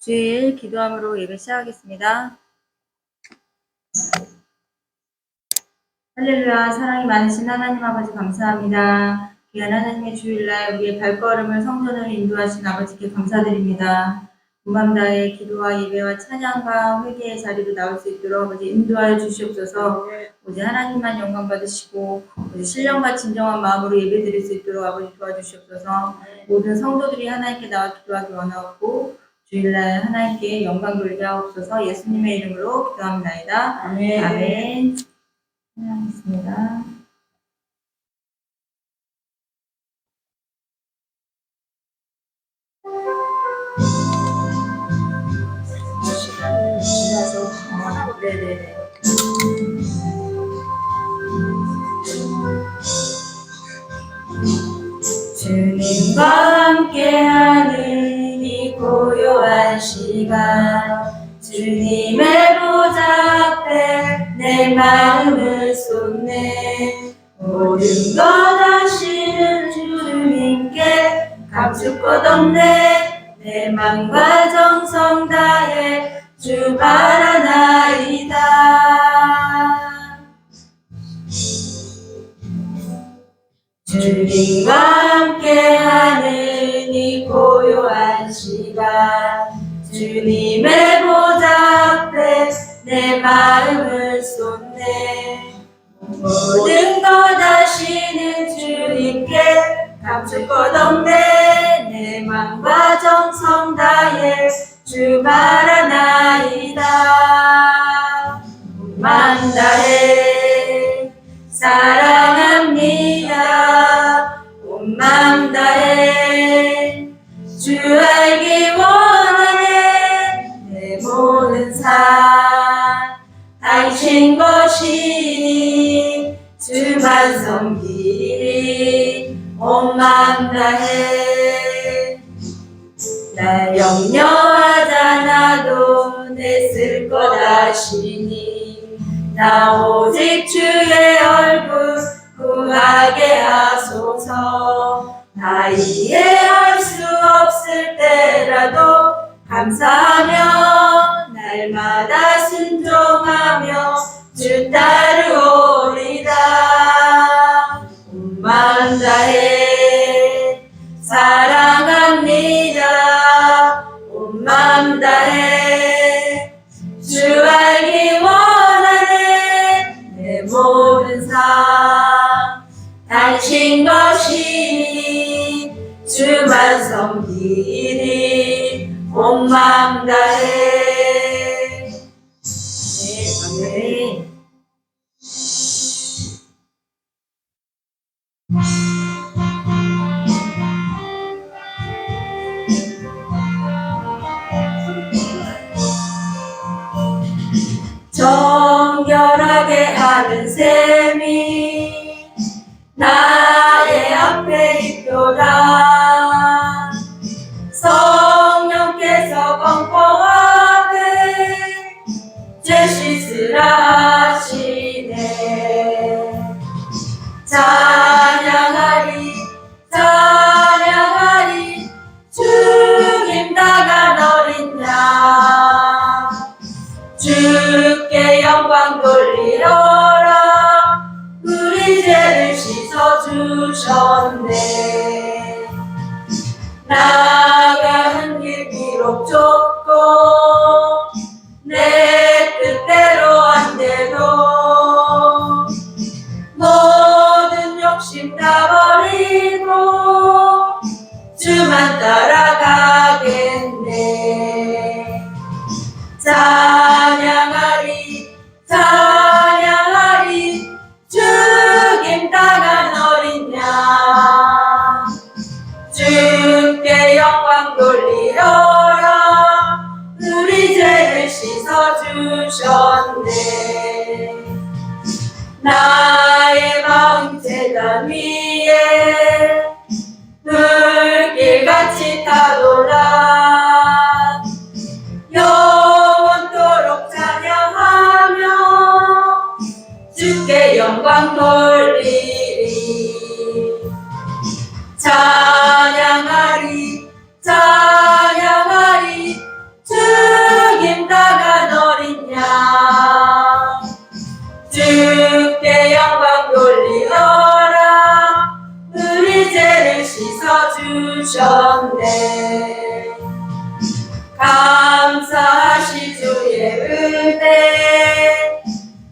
주일 기도함으로 예배 시작하겠습니다. 할렐루야. 사랑이 많으신 하나님 아버지 감사합니다. 귀한 하나님의 주일날 우리의 발걸음을 성전으로 인도하신 아버지께 감사드립니다. 마음 다해 기도와 예배와 찬양과 회개의 자리로 나올 수 있도록 아버지 인도하여 주시옵소서. 오직 하나님만 영광 받으시고 오직 신령과 진정한 마음으로 예배드릴 수 있도록 아버지 도와주시옵소서. 모든 성도들이 하나님께 나와 기도하기 원하고 주일날 하나님께 영광 돌리게 하옵소서. 예수님의 이름으로 기도합니다. 아멘. 아멘. 찬양하겠습니다. 시간을 지나서 네네네. 주님과 함께하는 이 고요한 시간, 주님의 보좌 앞에 내 마음을 쏟네. 모든 것 아시는 주님께 감출 것 없네. 내 맘과 정성 다해 주 바라나이다. 주님과 함께하는 이 고요한 시간, 주님의 보좌 앞에 내 마음을 쏟네. 모든 것 아시는 주님께 감출 것 없네. 내 맘과 정성 다해 주 바라나이다. 맘 다해 사랑합니다. 온 맘 다해 주 알기 원하네. 내 모든 삶 당신 것이니 주만 섬기리. 온 맘 다해 날 염려하잖아도 내 쓸 것 아시니 나 오직 주의 얼굴 구하게 하소서. 다 이해할 수 없을 때라도 감사하며 날마다 순종하며 주 따르오리다. 온 마음 다해 사랑합니다. 온 마음 다해 주 알기 원하네. 내 모든 삶 당신 것이니 주만 섬기리. 온 마음 다해. 네, 아멘. 정결하게 하는 셈이 나의 앞에 있도다. 성령께서 공포하게 죄 씻으라 하시네. 찬양하리 찬양하리 주님 나간 어린 양, 주께 영광 돌리러라. 우리 죄를 씻어주셨네. 나가는 길 비록 좁고 내 뜻대로 안 돼도 모든 욕심 다 버리고 주만 따라가겠네. 찬양하리 찬양하리 주님 따간 어린 양, 주께 영광 돌리러라. 우리 죄를 씻어주셨네. 나의 마음 제단 위에 불길같이 타돌라. 영원토록 찬양하며 주께 영광 돌리리. 찬양하리 찬양하리 주 감사하시 주의 은혜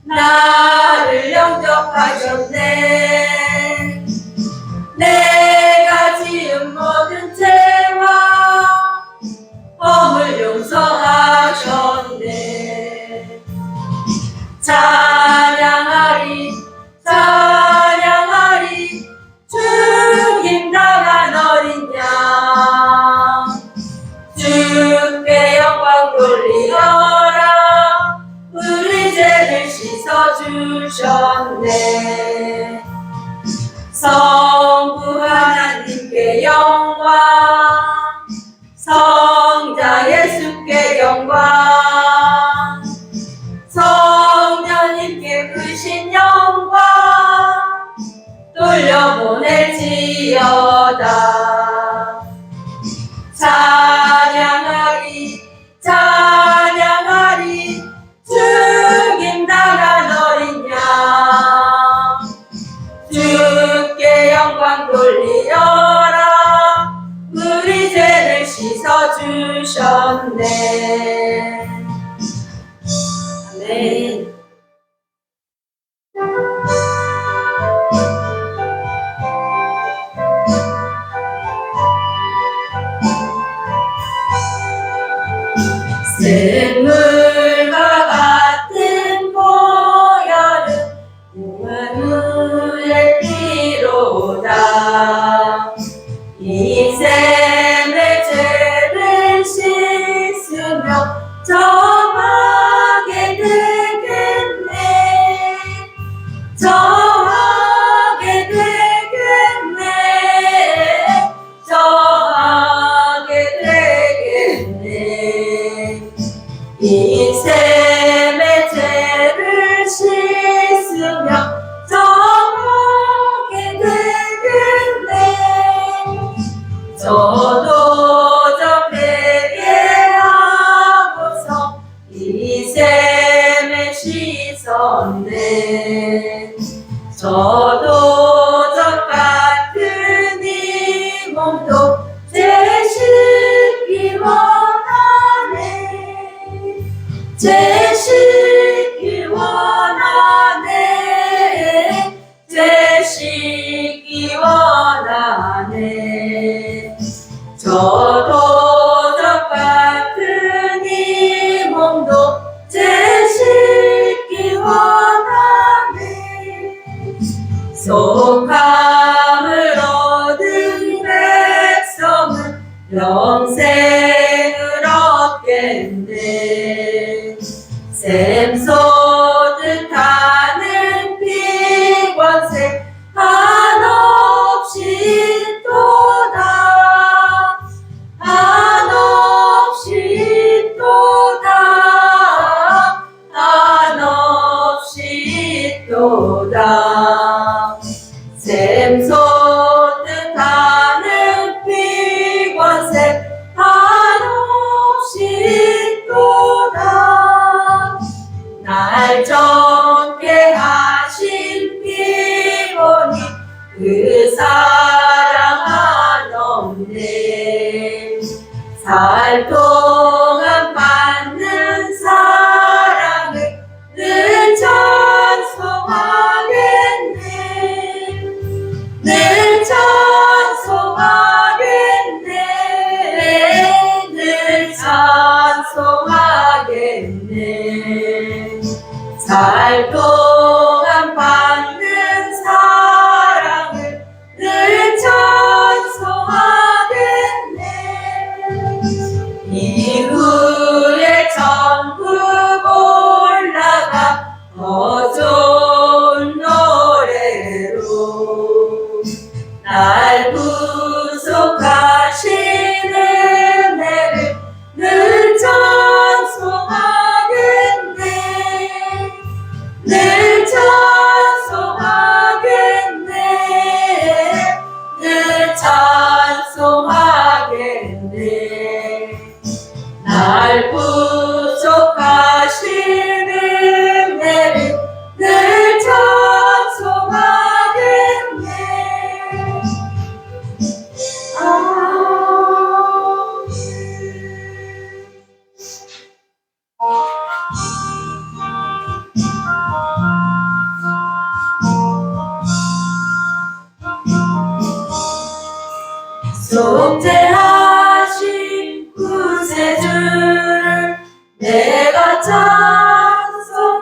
나를 영접하셨네. 내가 지은 모든 죄와 허물 용서하셨네. 찬양하리 찬양하리 죽임 당한 어린 양 주께 영광 돌리어라 우리 죄를 씻어주셨네. 성부 하나님께 영광 성자 예수께 영광 성령님께 크신 영광 돌려보낼지어다. 찬양하리 찬양하리 죽임 당한 어린 양 주께 영광 돌리어라 우리 죄를 씻어주셨네. 아멘. 샘물과 같은 보혈은 무의 피로다. 인생의 죄를 씻으며 정하게 되겠네. 정하게 되겠네. 정하게 되겠네. 인생의 죄를 씻으며 정하게 되겠네. 저도 저 회개하고서 인생에 씻었네. 저도 저 같은 이 몸도 죄 씻기 원하네. 죄 씻기 원하네. 죄 씻기 원하네. 저도 저 같은 이 몸도 죄 씻기 원하네. 속함을 얻은 백성은 영생을 얻겠네. 샘솟듯 하는 피관세 한없이 또다. 한없이 또다. 한없이 또다. 샘솟듯 하는 피관세 한없이 또다. 날 정케 하신 피보니 그 사랑 한없네. 살 동안 받는 사랑을 늘 찬송하겠네. 늘 찬송하겠네. 늘 찬송하겠네. 살 동안 받는 사랑을 늘 찬송하겠네. 이후에 천국 올라가 더 좋은 노래로 날 구속하신 은혜를 늘 찬송하겠네. 늘 찬송하겠네. 늘 찬송하겠네. 날 구속하신 은혜를 늘 찬송하겠네. 아멘.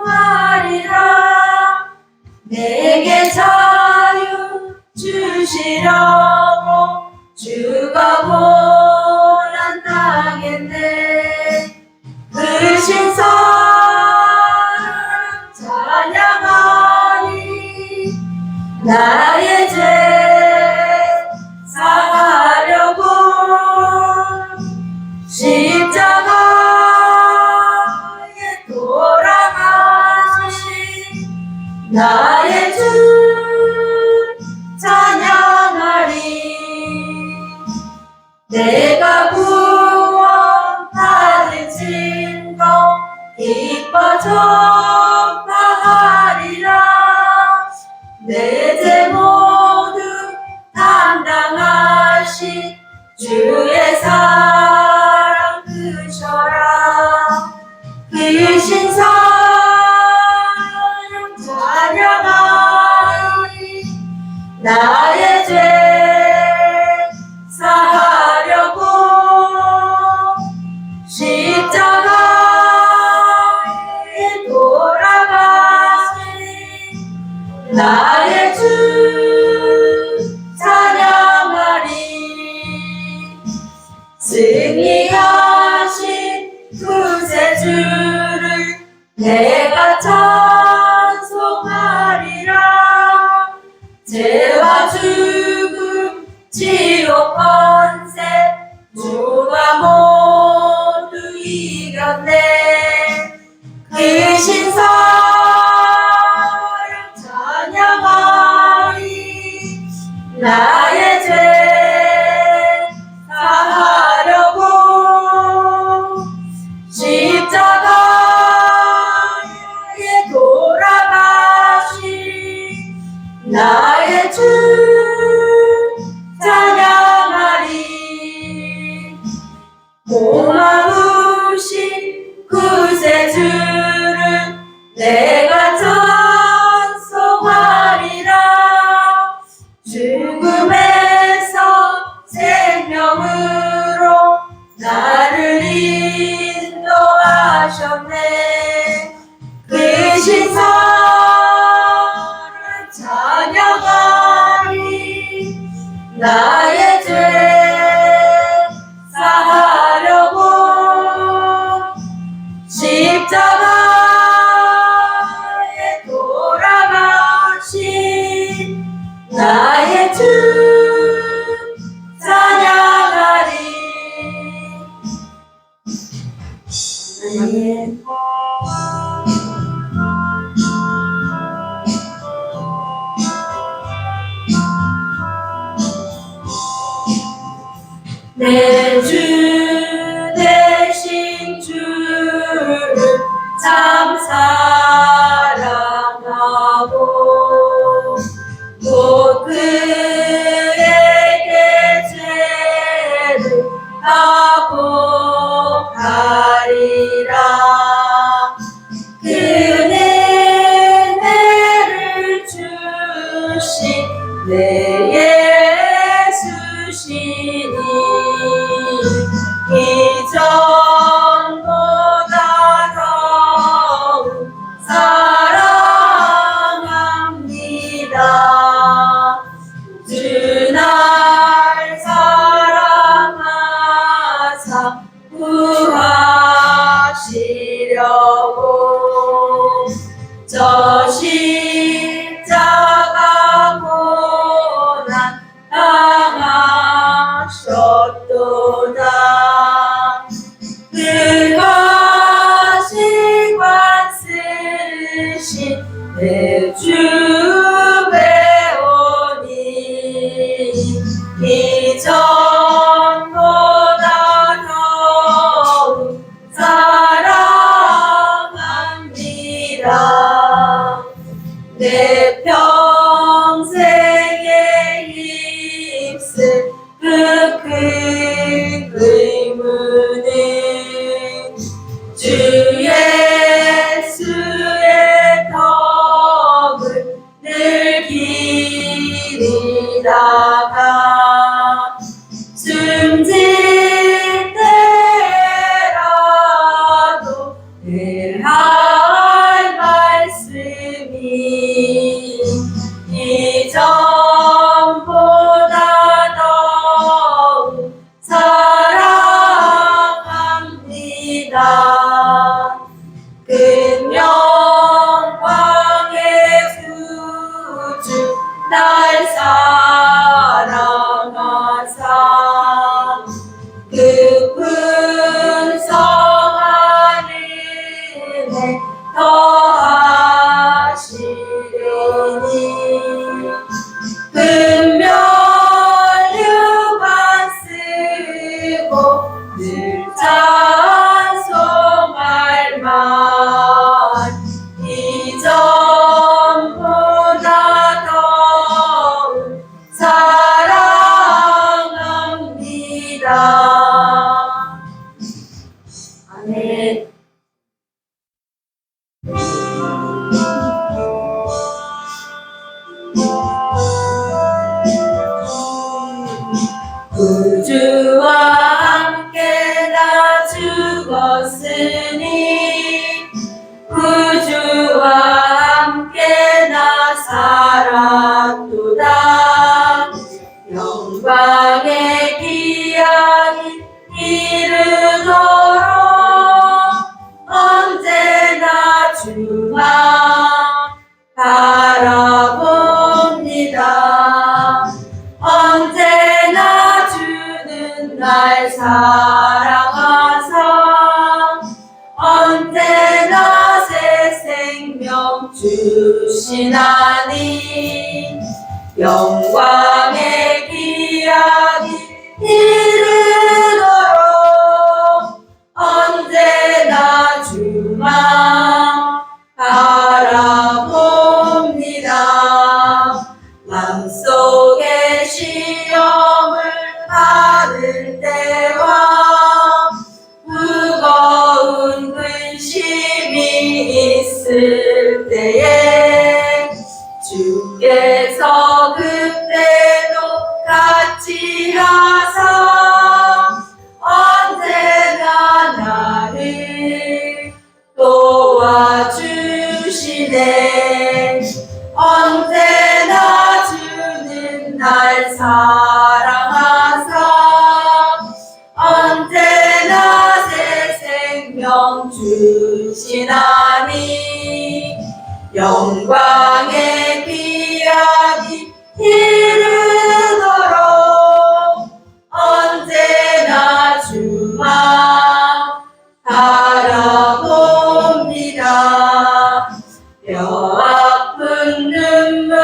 찬송하리라. 내게 자유 주시려고 주가 고난 당했네. 그 신사랑 찬양하니 나의 죄 사하려고 십자가에 돌아가신 나의 주 찬양하리. 내가 구원받은 증거 기뻐 전파하리라. 내 죄 모두 담당하신 주의 사랑 크셔라. 크신 사랑 찬양하리. 나의 죄 사하려고 십자가에 돌아가신 나의 주 찬양하리. 승리하신 구세주를 내가 찬송하리라. 죄와 죽음 지옥 권세 주가 모두 이겼네. 크신 사랑 찬양하리. 나의 죄 사하려고 십자가에 돌아가신 나의 주 찬양하리. 고마우신 구세주를 내가 찬송하리라. 죽음에서 생명으로 나를 인도하셨네. 크신 사랑 찬양하리. 나의 죄 사하려고 십자가에 돌아가신 나의 주 찬양하리. 아멘. 내 주 되신 주를 참 사랑하고 곧 그에게 죄를 다 복하리라. 그 은혜를 주신 내 예수시니 이전보다 더욱 사랑합니다. 주 날 사랑하사 구하시려고 저 십자가 고난 당하셨도다. 그것이 관쓰신 내 주 배우니 이전보다 더욱 사랑합니다. 내 평생에 입술 그 큰 의무는 주 예수의 덕을 큰 영광의 구주 날 사랑하사 깊은 성 안에 더하시려니 금면류관 쓰고 늘 찬송할 만 이전보다 더욱 사랑합니다. 아멘. 구주와 함께 나 죽었으니 구주와 함께 나 살았도다. 영광의 기약이 이르도록 언제나 주만 바라봅니다. 언제나 주는 날 사랑하사 언제나 새 생명 주시나니 영광의 기약이 이르도록 언제나 주만 바라봅니다. 맘속에 시험을 받을 때와 무거운 근심이 있을 때에 주께서 그때도 같이 하사 언제나 나를 도와주시네. 언제나 주는 날 사랑하사 언제나 새 생명 주시나니 영광의 기약이 이르도록 언제나 주만 바라봅니다. 뼈 아픈 눈물을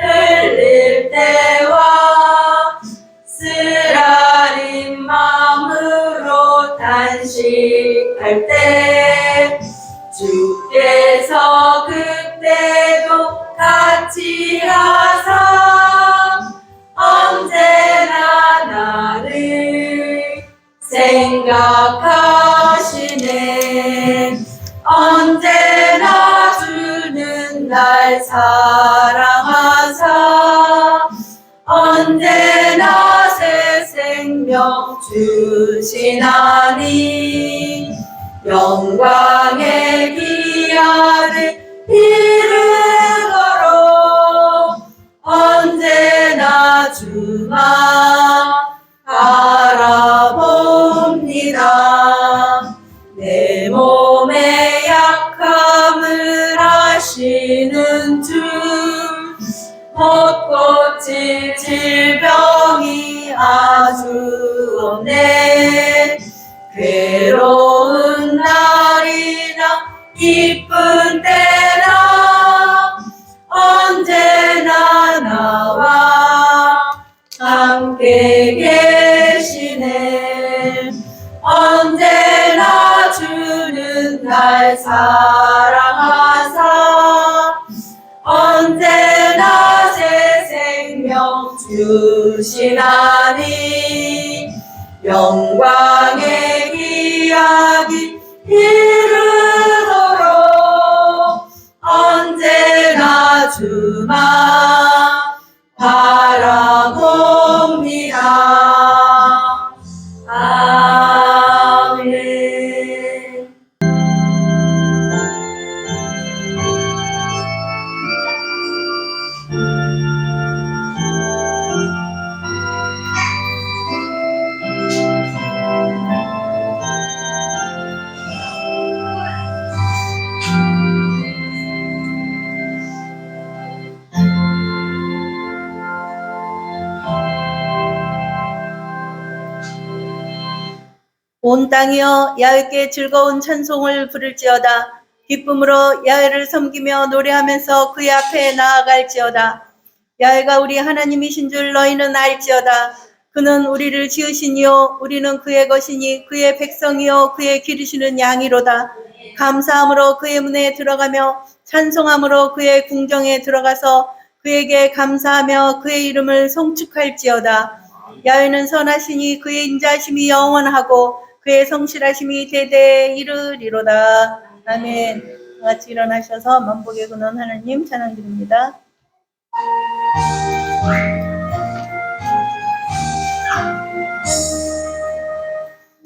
흘릴 때와 쓰라린 마음으로 단식할 때 주께서 그때도 같이 하사 언제나 나를 생각하시네. 언제나 주는 날 사랑하사 언제나 새 생명 주시나니 영광의 기약을 이루도록 언제나 주만 바라봅니다. 내 몸의 약함을 아시는 주 못 고칠 질병이 아주 없네. 괴로운 날이나 기쁜 때나 언제나 나와 함께 계시네. 언제나 주는 날 사랑하사 언제나 새 생명 주시나니 영광의 기약이 이르도록 언제나 주만 바라봅니다. 아멘. 온 땅이여 야훼께 즐거운 찬송을 부를지어다. 기쁨으로 야훼를 섬기며 노래하면서 그의 앞에 나아갈지어다. 야훼가 우리 하나님이신 줄 너희는 알지어다. 그는 우리를 지으시니요 우리는 그의 것이니 그의 백성이요 그의 기르시는 양이로다. 감사함으로 그의 문에 들어가며 찬송함으로 그의 궁정에 들어가서 그에게 감사하며 그의 이름을 송축할지어다. 야훼는 선하시니 그의 인자하심이 영원하고 그의 성실하심이 대대에 이르리로다. 아멘. 같이 일어나셔서 만복의 근원 하나님 찬양드립니다.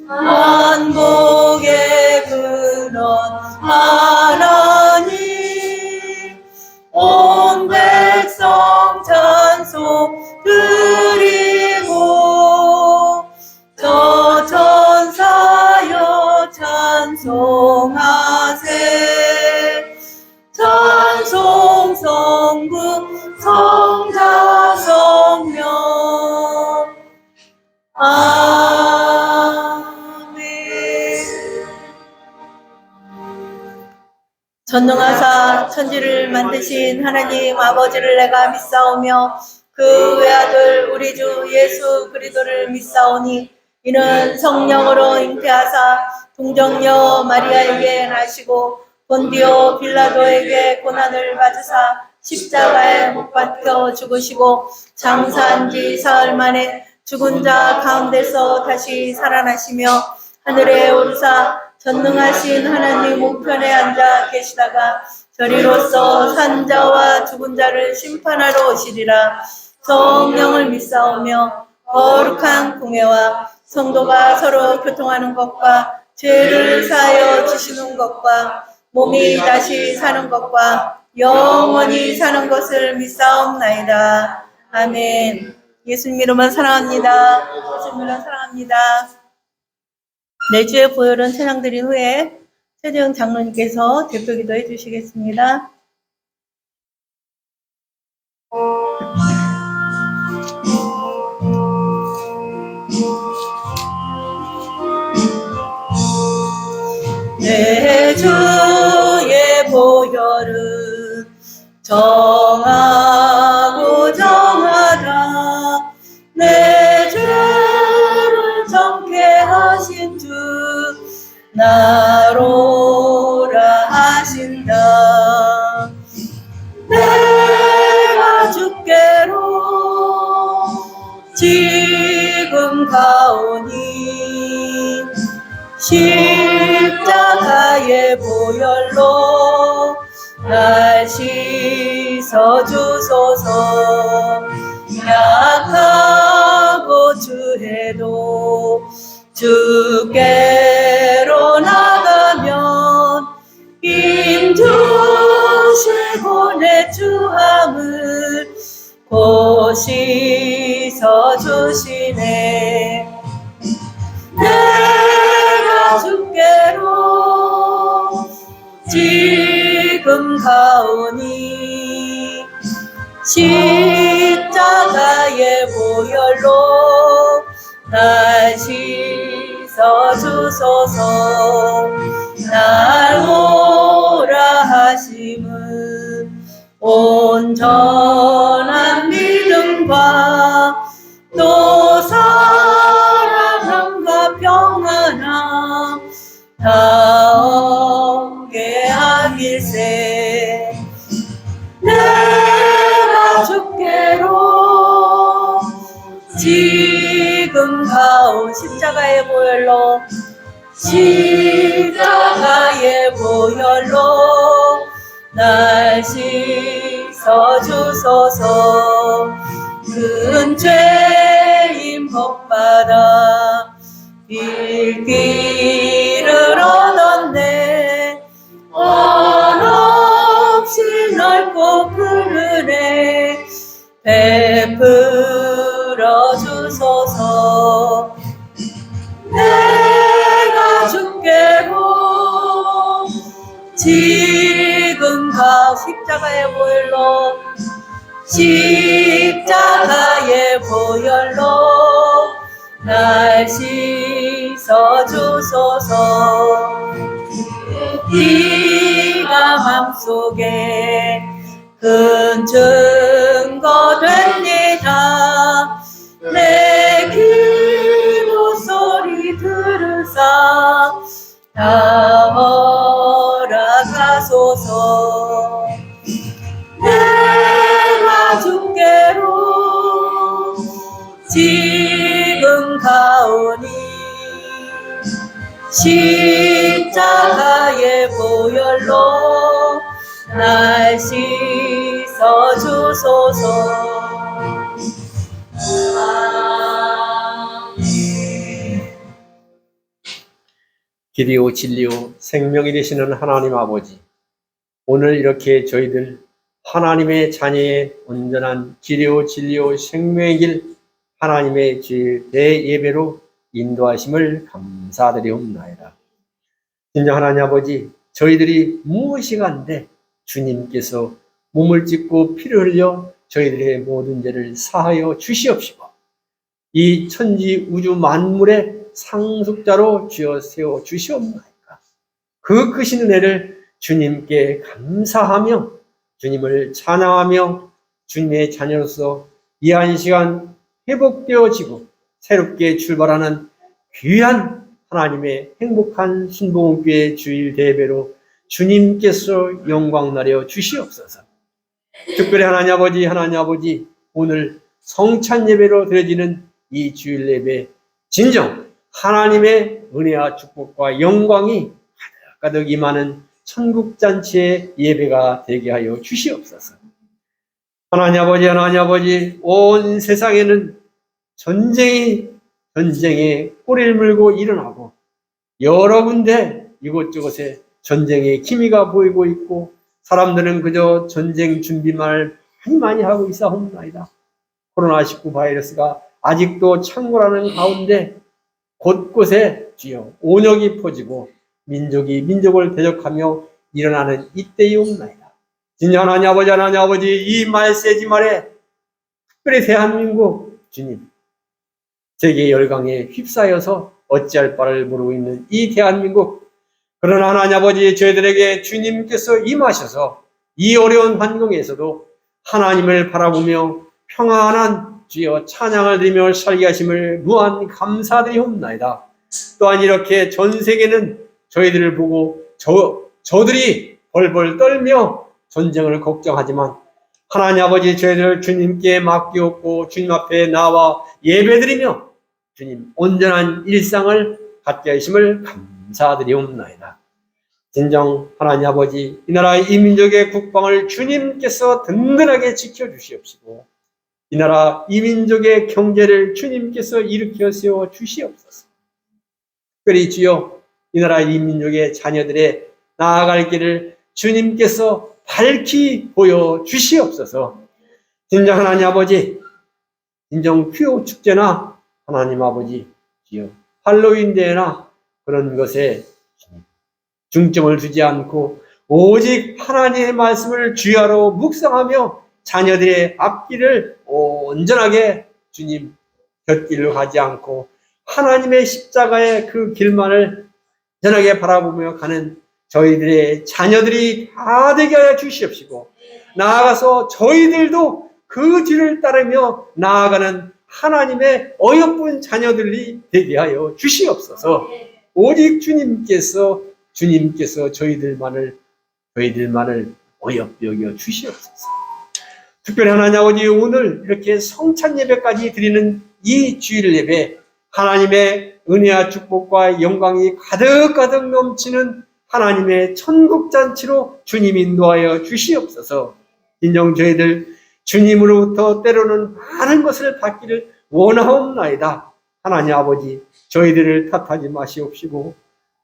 만복의 근원 하나님 온 백성 찬송 드리고 저 천사여 찬송하세 찬송 성부 성자 성령 전능하사 천지를 만드신 하나님 아버지를 내가 믿사오며 그 외아들 우리 주 예수 그리스도를 믿사오니 이는 성령으로 잉태하사 동정녀 마리아에게 나시고 본디오 빌라도에게 고난을 받으사 십자가에 못 박혀 죽으시고 장사한 지 사흘 만에 죽은 자 가운데서 다시 살아나시며 하늘에 오르사 전능하신 하나님 우편에 앉아 계시다가 저리로서 산 자와 죽은 자를 심판하러 오시리라. 성령을 믿사오며 거룩한 공회와 성도가 서로 교통하는 것과 죄를 사하여 지시는 것과 몸이 다시 사는 것과 영원히 사는 것을 믿사옵나이다. 아멘. 예수님 이름은 사랑합니다. 예수님 이름은 사랑합니다. 내주의 보혈은 찬양 드린 후에 최재형 장로님께서 대표 기도해 주시겠습니다. 내주의 보혈은 정하고 정하다 내 죄를 정케 하신 주 나로라 하신다. 내가 주께로 지금 가오니 십자가의 보혈로 날 씻어 주소서. 약하고 주해도 주께로 나가면 힘주시고 내 주함을 곧 씻어 주시네. 내가 주께로 지금 가오니 십자가의 보혈로 날 씻어 주소서. 날 오라 하심은 온전한 믿음과 또 사랑함과 평안함 다 얻게 하길세. 내가 주께로 지금 가온 십자가의 보혈로 십자가의 보혈로 날 씻어 주소서. 큰 죄인 법받아 일기를 얻었네. 한없이 넓고 큰 은혜 베풀어 주소서. 내가 주께로 지금 가 십자가의 보혈로 십자가의 보혈로 날 씻어 주소서. 네가 맘속에 큰 증거 됩니다. 내 기도 소리 들으사 다 허락하소서. 내가 주께로 지금 가오니 십자가의 보혈로 날 씻어 주소서. 길이요 진리요 생명이 되시는 하나님 아버지, 오늘 이렇게 저희들 하나님의 자녀의 온전한 길이요 진리요 생명의 길 하나님의 주일 대예배로 인도하심을 감사드리옵나이다. 진정 하나님 아버지, 저희들이 무엇이 간데 주님께서 몸을 찢고 피를 흘려 저희들의 모든 죄를 사하여 주시옵시고 이 천지 우주 만물의 상속자로 쥐어 세워 주시옵나이까. 그 크신 은혜를 주님께 감사하며 주님을 찬양하며 주님의 자녀로서 이 한 시간 회복되어지고 새롭게 출발하는 귀한 하나님의 행복한 신봉교회 주일 대배로 주님께서 영광 나려 주시옵소서. 특별히 하나님 아버지, 오늘 성찬 예배로 드려지는 이 주일 예배 진정 하나님의 은혜와 축복과 영광이 가득가득 임하는 천국잔치의 예배가 되게 하여 주시옵소서. 하나님 아버지, 온 세상에는 전쟁에 꼬리를 물고 일어나고 여러 군데 이곳저곳에 전쟁의 기미가 보이고 있고 사람들은 그저 전쟁 준비만 많이 하고 있사옵나이다. 코로나19 바이러스가 아직도 창궐하는 가운데 곳곳에 주여 온역이 퍼지고 민족이 민족을 대적하며 일어나는 이때이옵나이다. 진정 하나님 아버지, 이 말세지 말에 특별히 대한민국 주님 세계 열강에 휩싸여서 어찌할 바를 모르고 있는 이 대한민국, 그러나 하나님 아버지 저희들에게 주님께서 임하셔서 이 어려운 환경에서도 하나님을 바라보며 평안한 주여 찬양을 드리며 살게 하심을 무한 감사드리옵나이다. 또한 이렇게 전 세계는 저희들을 보고 저들이 벌벌 떨며 전쟁을 걱정하지만 하나님 아버지 저희들 주님께 맡기옵고 주님 앞에 나와 예배드리며 주님 온전한 일상을 갖게 하심을 감사드리옵나이다. 진정 하나님 아버지, 이 나라 이 민족의 국방을 주님께서 든든하게 지켜주시옵시고 이 나라 이 민족의 경제를 주님께서 일으켜 세워 주시옵소서. 특별히 주여 이 나라 이 민족의 자녀들의 나아갈 길을 주님께서 밝히 보여 주시옵소서. 진정 하나님 아버지, 진정 퀴오 축제나 하나님 아버지 주여 할로윈 대회나 그런 것에 중점을 두지 않고 오직 하나님의 말씀을 주야로 묵상하며 자녀들의 앞길을 온전하게 주님 곁길로 가지 않고 하나님의 십자가의 그 길만을 전하게 바라보며 가는 저희들의 자녀들이 다 되게 하여 주시옵시고 나아가서 저희들도 그 뒤를 따르며 나아가는 하나님의 어여쁜 자녀들이 되게 하여 주시옵소서. 오직 주님께서 저희들만을 어여삐 여겨 주시옵소서. 특별히 하나님 아버지, 오늘 이렇게 성찬 예배까지 드리는 이 주일 예배 하나님의 은혜와 축복과 영광이 가득가득 넘치는 하나님의 천국잔치로 주님 인도하여 주시옵소서. 인정 저희들 주님으로부터 때로는 많은 것을 받기를 원하옵나이다. 하나님 아버지, 저희들을 탓하지 마시옵시고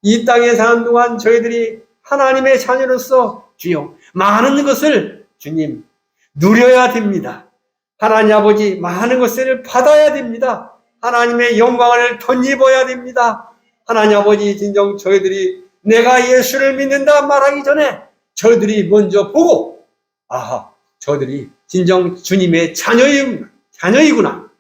이 땅에 사는 동안 저희들이 하나님의 자녀로서 주여 많은 것을 주님 누려야 됩니다. 하나님 아버지, 많은 것을 받아야 됩니다. 하나님의 영광을 덧입어야 됩니다. 하나님 아버지, 진정 저희들이 내가 예수를 믿는다 말하기 전에 저희들이 먼저 보고 저들이 진정 주님의 자녀이구나.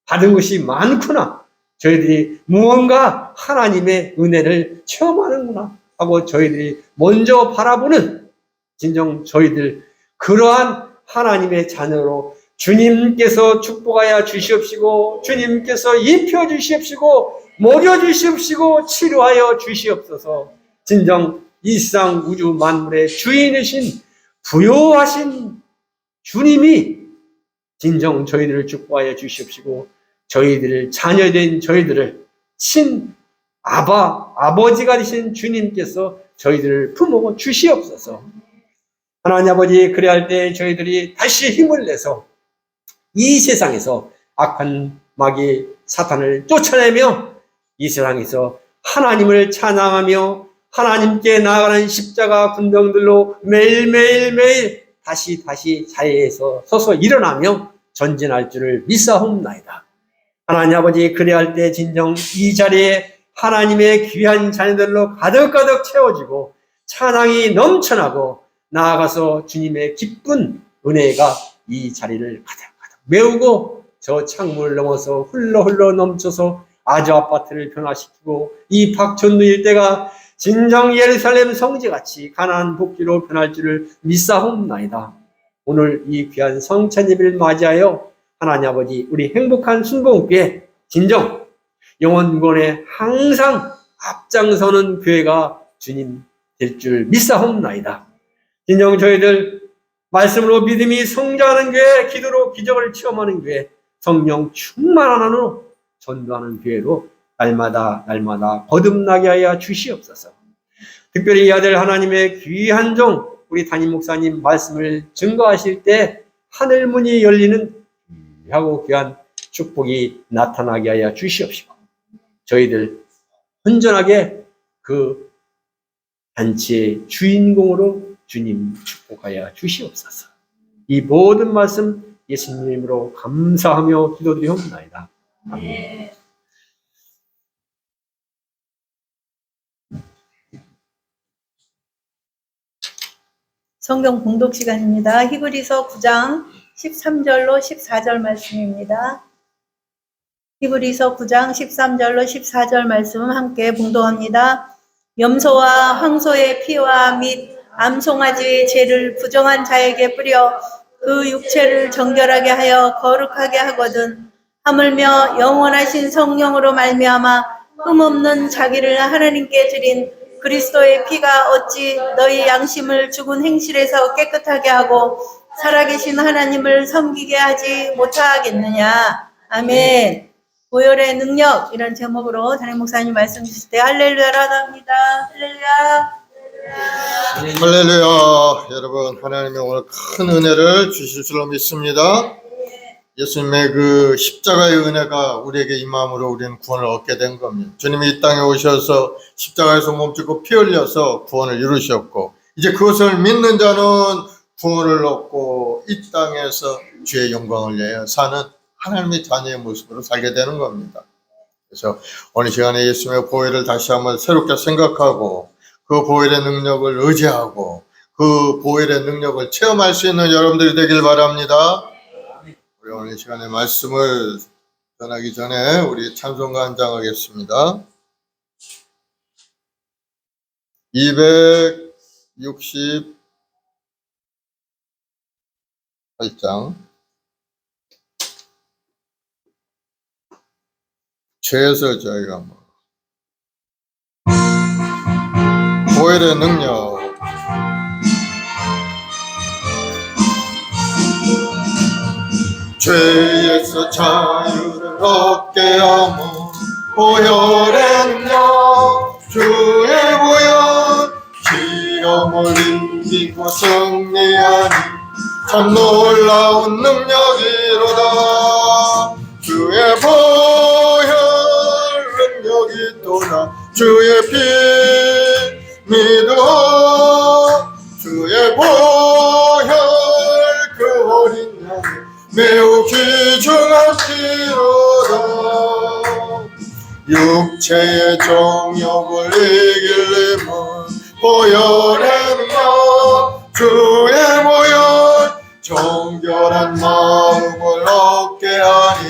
받은 것이 많구나. 저희들이 무언가 하나님의 은혜를 체험하는구나 하고 저희들이 먼저 바라보는 진정 저희들 그러한 하나님의 자녀로 주님께서 축복하여 주시옵시고 주님께서 입혀 주시옵시고 먹여 주시옵시고 치료하여 주시옵소서. 진정 이 세상 우주 만물의 주인이신 부요하신 주님이 진정 저희들을 축복하여 주시옵시고 저희들을 자녀된 저희들을 아버지가 되신 주님께서 저희들을 품어 주시옵소서. 하나님 아버지, 그래할 때 저희들이 다시 힘을 내서 이 세상에서 악한 마귀 사탄을 쫓아내며 이 세상에서 하나님을 찬양하며 하나님께 나아가는 십자가 군병들로 매일매일 다시 자리에서 서서 일어나며 전진할 줄을 믿사옵나이다. 하나님 아버지, 그래할 때 진정 이 자리에 하나님의 귀한 자녀들로 가득가득 채워지고 찬양이 넘쳐나고 나아가서 주님의 기쁜 은혜가 이 자리를 가득 메우고 저 창문을 넘어서 흘러 넘쳐서 아주 아파트를 변화시키고 이 박천루 일대가 진정 예루살렘 성지같이 가나안 복지로 변할 줄을 믿사옵나이다. 오늘 이 귀한 성찬 예배를 맞이하여 하나님 아버지, 우리 행복한 순복음교회 진정 영원권에 항상 앞장서는 교회가 주님 될 줄 믿사옵나이다. 진정 저희들 말씀으로 믿음이 성장하는 교회, 기도로 기적을 체험하는 교회, 성령 충만한 안으로 전도하는 교회로 날마다 거듭나게 하여 주시옵소서. 특별히 이 아들 하나님의 귀한 종 우리 담임 목사님 말씀을 증거하실 때 하늘 문이 열리는 귀하고 귀한 축복이 나타나게 하여 주시옵시고 저희들 온전하게 그 단체의 주인공으로 주님 축복하여 주시옵소서. 이 모든 말씀 예수님 이름으로 감사하며 기도드리옵나이다. 아멘. 성경 봉독 시간입니다. 히브리서 9장 13절로 14절 말씀입니다. 히브리서 9장 13절로 14절 말씀 함께 봉독합니다. 염소와 황소의 피와 및 암송아지의 죄를 부정한 자에게 뿌려 그 육체를 정결하게 하여 거룩하게 하거든 하물며 영원하신 성령으로 말미암아 흠없는 자기를 하나님께 드린 그리스도의 피가 어찌 너희 양심을 죽은 행실에서 깨끗하게 하고 살아계신 하나님을 섬기게 하지 못하겠느냐. 아멘. 보혈의 능력, 이런 제목으로 담임 목사님 말씀 주실 때 할렐루야라 합니다. 할렐루야. 할렐루야. 여러분, 하나님이 오늘 큰 은혜를 주실 줄로 믿습니다. 예수님의 그 십자가의 은혜가 우리에게 임함으로 우리는 구원을 얻게 된 겁니다. 주님이 이 땅에 오셔서 십자가에서 몸짓고 피 흘려서 구원을 이루셨고 이제 그것을 믿는 자는 구원을 얻고 이 땅에서 주의 영광을 위하여 사는 하나님의 자녀의 모습으로 살게 되는 겁니다. 그래서 오늘 시간에 예수님의 보혈을 다시 한번 새롭게 생각하고 그 보혈의 능력을 의지하고 그 보혈의 능력을 체험할 수 있는 여러분들이 되길 바랍니다. 우리 오늘 시간에 말씀을 전하기 전에 우리 찬송가 한 장 하겠습니다. 268장 죄에서 저희가 보혈의 능력 죄에서 자유를 얻게 하며 보혈의 능력 주의 보혈 시험을 이기고 승리하니 참 놀라운 능력이로다. 주의 보혈 능력이 또다. 주의 피 믿어 주의 보혈 그 어린 양이 매우 귀중한 피로다. 육체의 정욕을 이길 힘은 보혈의 능력 주의 보혈 정결한 마음을 얻게 하니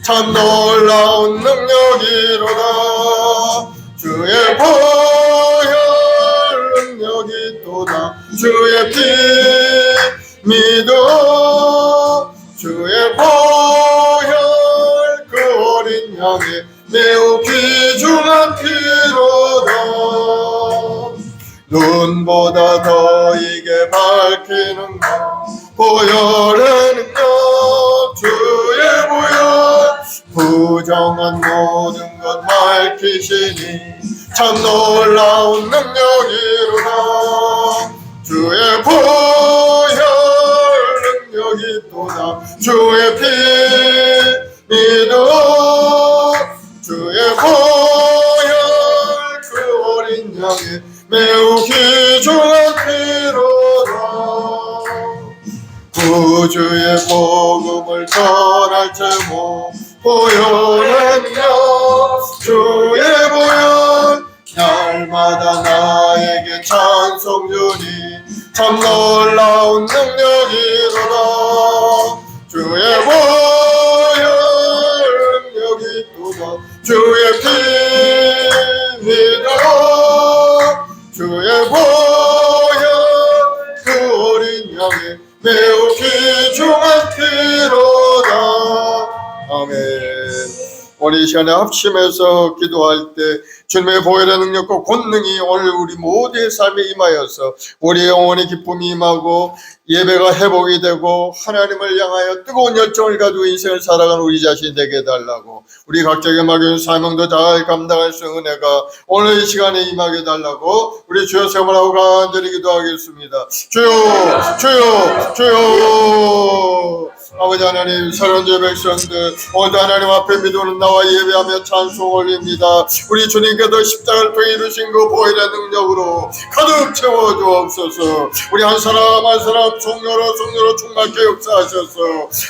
참 놀라운 능력이로다. 도다. 주의 피 믿어 주의 보혈 그 어린 양의 매우 귀중한 피로다. 눈보다 더 이게 밝히는 것 보혈의 능력 주의 보혈 부정한 모든 것 밝히시니 참 놀라운 능력이로다. 주의 보혈 능력이 또다. 주의 피 믿어 주의 보혈 그 어린 양의 매우 귀중한 피로다. 구주의 복음을 전할 제목 보혈의 능력 주의 보혈 날마다 나에게 찬송 주니 참 놀라운 능력이로다. 주의 보혈 능력이 또다. 주의 피 믿어 주의 보혈 그 어린 양의 매우 귀중한 피로다. 아멘. 오늘 이 시간에 합심해서 기도할 때 주님의 보혈의 능력과 권능이 오늘 우리 모두의 삶에 임하여서 우리 영혼의 기쁨이 임하고 예배가 회복이 되고 하나님을 향하여 뜨거운 열정을 가지고 인생을 살아가는 우리 자신이 되게 해달라고, 우리 각자에게 맡겨진 사명도 잘 감당할 수 있는 은혜가 오늘 이 시간에 임하게 해달라고 우리 주여 세번하고 간절히 기도하겠습니다. 주여 주여 주여. 아버지 하나님, 사랑하는 주의 백성들 오늘도 하나님 앞에 믿음으로 나와 예배하며 찬송 올립니다. 우리 주님께서 십자가를 통해 이루신 그 보혈의 능력으로 가득 채워주옵소서. 우리 한 사람 한 사람 종료로 충만케 역사하셔서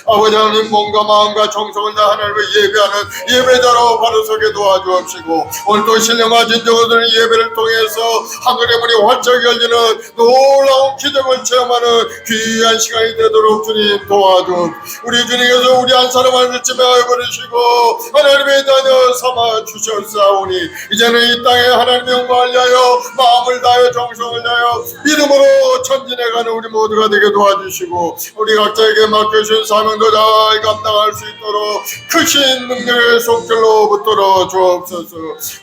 아버지 하나님 몸과 마음과 정성을 다 하나님을 예배하는 예배자로 바로 서게 도와주옵시고, 오늘 또 신령과 진정을 드리는 예배를 통해서 하늘의 문이 활짝 열리는 놀라운 기적을 체험하는 귀한 시간이 되도록 주님 도와주옵소서. 우리 주님께서 우리 한 사람 한 사람을 버리시고 하나님의 자녀 삼아 주셨사오니 이제는 이 땅에 하나님의 영광을 위하여 마음을 다하여 정성을 다하여 믿음으로 전진해가는 우리 모두가 되게 도와주시고, 우리 각자에게 맡겨주신 사명도 잘 감당할 수 있도록 크신 능력의 손길로 붙들어 주옵소서.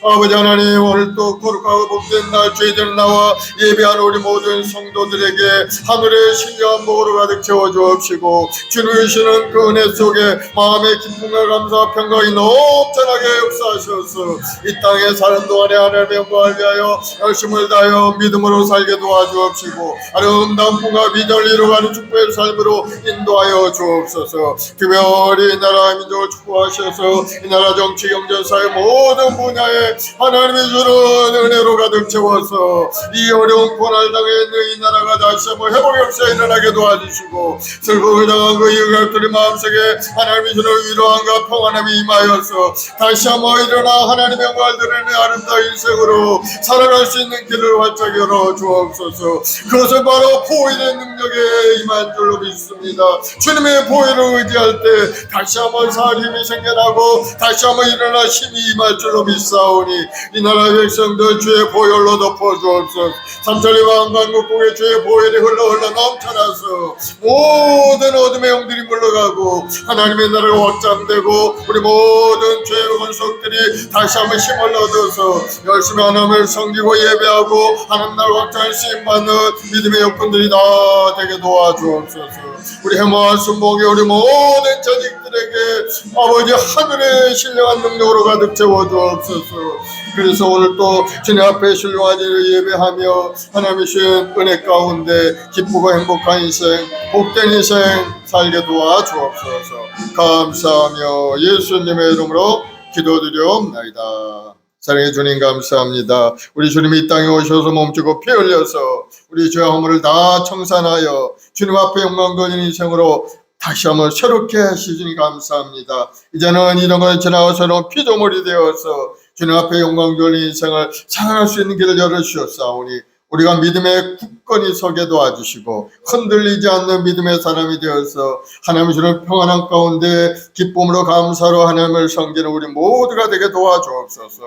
아버지 하나님, 오늘 또 거룩하고 복된 날 저희들 나와 예배하는 우리 모든 성도들에게 하늘의 신령한 복으로 가득 채워 주옵시고, 주님 주시는 그 은혜 속에 마음의 기쁨과 감사와 평강이 넘쳐나게 역사하셔서 이 땅에 사는 동안에 하나님의 영광을 위하여 열심을 다하여 믿음으로 살게 도와주옵시고, 아름다운 풍과 비전을 이루어가는 축복의 삶으로 인도하여 주옵소서. 특별히 이 나라 민족을 축복하셔서 이 나라 정치 경제 사회 모든 분야에 하나님이 주는 은혜로 가득 채워서 이 어려운 고난을 당해 있는 이 나라가 다시 한번 회복 역사에 일어나게 도와주시고, 슬픔을 당한 그 이웃들의 마음속에 하나님이 주는 위로함과 평안함이 임하여서 다시 한번 일어나 하나님의 영광을 드리는 아름다운 인생으로 살아갈 수 있는 길을 활짝 열어 주옵소서. 그것은 바로 보혈의 능력에 임한 줄로 믿습니다. 주님의 보혈을 의지할 때 다시 한번 살 힘이 생겨나고 다시 한번 일어나 힘이 임할 줄로 믿사오니 이 나라의 백성들 주의 보혈로 덮어 주옵소서. 삼천리와 한강국국에 주의 보혈이 흘러 넘쳐나서 모든 어둠의 영들이 물러가고 하나님의 나라가 확장되고 우리 모든 죄의 권속들이 다시 한번 힘을 얻어서 열심히 하나님을 섬기고 예배하고 하나님 나라를 확장할 수 있는 믿음의 여건들이 다 되게 도와주옵소서. 우리 해모한 순복이 우리 모든 자식들에게 아버지 하늘의 신령한 능력으로 가득 채워주옵소서. 그래서 오늘 또 주님 앞에 신령한 일을 예배하며 하나님의 주신 은혜 가운데 기쁘고 행복한 인생, 복된 인생 살게 도와주옵소서. 감사하며 예수님의 이름으로 기도드리옵나이다. 사랑의 주님 감사합니다. 우리 주님이 이 땅에 오셔서 몸주고 피 흘려서 우리 죄와 허물을 다 청산하여 주님 앞에 영광 돌리는 인생으로 다시 한번 새롭게 하시니 감사합니다. 이제는 이런 걸 지나가서는 피조물이 되어서 주님 앞에 영광 돌리는 인생을 살아갈 수 있는 길을 열어주셨사오니 우리가 믿음의 굳건히 서게 도와주시고 흔들리지 않는 믿음의 사람이 되어서 하나님이 주는 평안한 가운데 기쁨으로 감사로 하나님을 섬기는 우리 모두가 되게 도와주옵소서.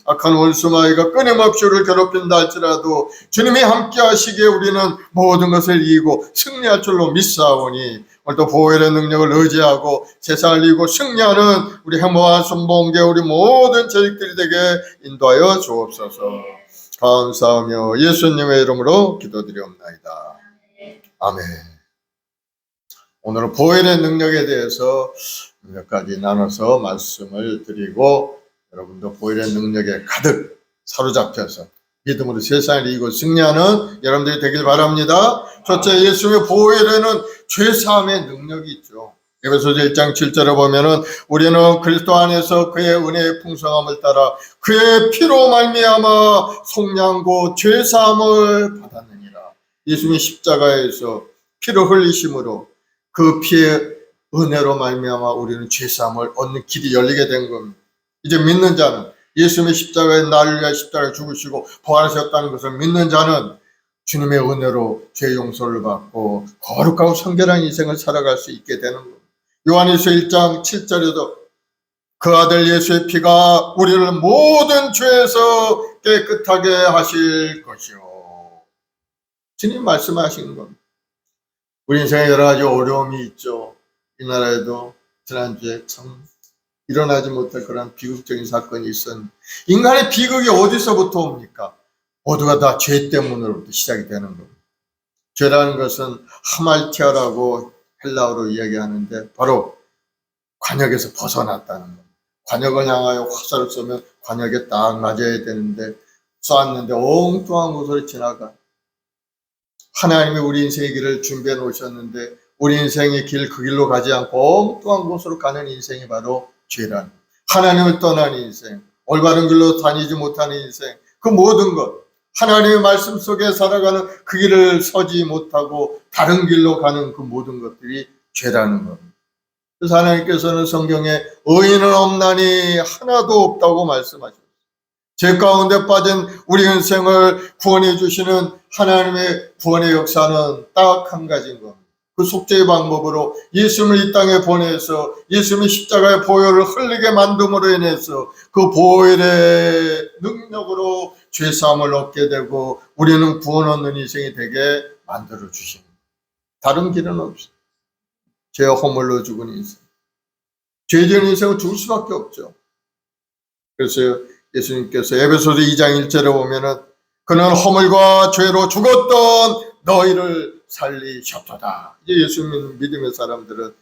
악한 원수마귀가 끊임없이 우리를 괴롭힌다 할지라도 주님이 함께 하시기에 우리는 모든 것을 이기고 승리할 줄로 믿사오니 오늘도 보혈의 능력을 의지하고 세상을 이기고 승리하는 우리 행복한 순봉계 우리 모든 재직들이 되게 인도하여 주옵소서. 감사하며 예수님의 이름으로 기도드리옵나이다. 아멘. 오늘은 보혈의 능력에 대해서 몇 가지 나눠서 말씀을 드리고 여러분도 보혈의 능력에 가득 사로잡혀서 믿음으로 세상을 이기고 승리하는 여러분들이 되길 바랍니다. 첫째, 예수님의 보혈에는 죄사함의 능력이 있죠. 에베소서 1장 7절에 보면은 우리는 그리스도 안에서 그의 은혜의 풍성함을 따라 그의 피로 말미암아 속량고 죄사함을 받았느니라. 예수님이 십자가에서 피를 흘리심으로 그 피의 은혜로 말미암아 우리는 죄사함을 얻는 길이 열리게 된 겁니다. 이제 믿는 자는 예수님의 십자가에 나를 위하여 십자가에 죽으시고 부활하셨다는 것을 믿는 자는 주님의 은혜로 죄 용서를 받고 거룩하고 성결한 인생을 살아갈 수 있게 되는 겁니다. 요한일서 1장 7절에도 그 아들 예수의 피가 우리를 모든 죄에서 깨끗하게 하실 것이요. 주님 말씀하시는 겁니다. 우리 인생에 여러 가지 어려움이 있죠. 이 나라에도 지난주에 참 일어나지 못할 그런 비극적인 사건이 있었는데 인간의 비극이 어디서부터 옵니까? 모두가 다 죄 때문으로부터 시작이 되는 겁니다. 죄라는 것은 하말티아라고 헬라어로 이야기하는데 바로 관역에서 벗어났다는 겁니다. 관역을 향하여 화살을 쏘면 관역에 딱 맞아야 되는데 쏘았는데 엉뚱한 곳으로 지나가. 하나님이 우리 인생의 길을 준비해 놓으셨는데 우리 인생의 길 그 길로 가지 않고 엉뚱한 곳으로 가는 인생이 바로 죄란. 하나님을 떠난 인생, 올바른 길로 다니지 못하는 인생, 그 모든 것, 하나님의 말씀 속에 살아가는 그 길을 서지 못하고 다른 길로 가는 그 모든 것들이 죄라는 겁니다. 그래서 하나님께서는 성경에 의인은 없나니 하나도 없다고 말씀하셨어요. 죄 가운데 빠진 우리 인생을 구원해 주시는 하나님의 구원의 역사는 딱 한 가지인 겁니다. 그 속죄의 방법으로 예수님을 이 땅에 보내서 예수님이 십자가의 보혈을 흘리게 만듦으로 인해서 그 보혈의 능력으로 죄사함을 얻게 되고 우리는 구원 얻는 인생이 되게 만들어 주십니다. 다른 길은 없어요. 죄와 허물로 죽은 인생. 죄 지은 인생은 죽을 수밖에 없죠. 그래서 예수님께서 에베소서 2장 1절에 보면은 그는 허물과 죄로 죽었던 너희를 살리셨도다. 이제 예수님 믿음의 사람들은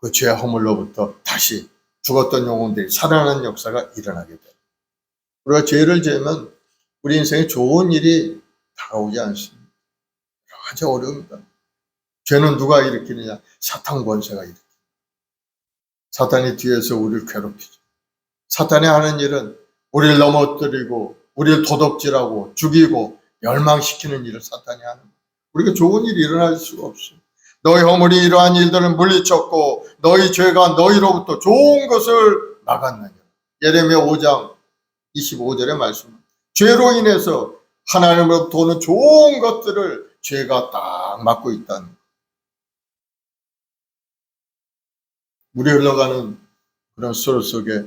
그 죄와 허물로부터 다시 죽었던 영혼들이 살아나는 역사가 일어나게 돼요. 우리가 죄를 지으면 우리 인생에 좋은 일이 다가오지 않습니다. 여러 가지 어려움이다. 죄는 누가 일으키느냐? 사탄 권세가 일으킵니다. 사탄이 뒤에서 우리를 괴롭히죠. 사탄이 하는 일은 우리를 넘어뜨리고 우리를 도둑질하고 죽이고 멸망시키는 일을 사탄이 하는 거예요. 우리가 좋은 일이 일어날 수가 없어요. 너희 허물이 이러한 일들을 물리쳤고 너희 죄가 너희로부터 좋은 것을 막았느니라. 예레미야 5장 25절의 말씀. 죄로 인해서 하나님으로부터 오는 좋은 것들을 죄가 딱 막고 있다는 거예요. 물이 흘러가는 그런 썰 속에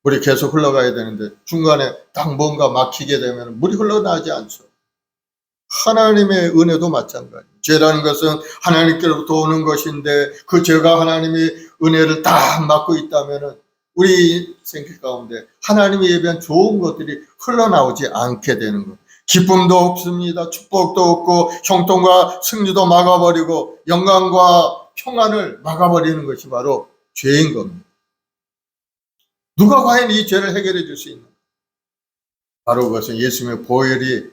물이 계속 흘러가야 되는데 중간에 딱 뭔가 막히게 되면 물이 흘러나오지 않죠. 하나님의 은혜도 마찬가지예요. 죄라는 것은 하나님께로부터 오는 것인데 그 죄가 하나님의 은혜를 딱 막고 있다면 우리 생길 가운데 하나님이 예비한 좋은 것들이 흘러나오지 않게 되는 거예요. 기쁨도 없습니다. 축복도 없고 형통과 승리도 막아버리고 영광과 평안을 막아버리는 것이 바로 죄인 겁니다. 누가 과연 이 죄를 해결해 줄 수 있는가? 바로 그것은 예수님의 보혈이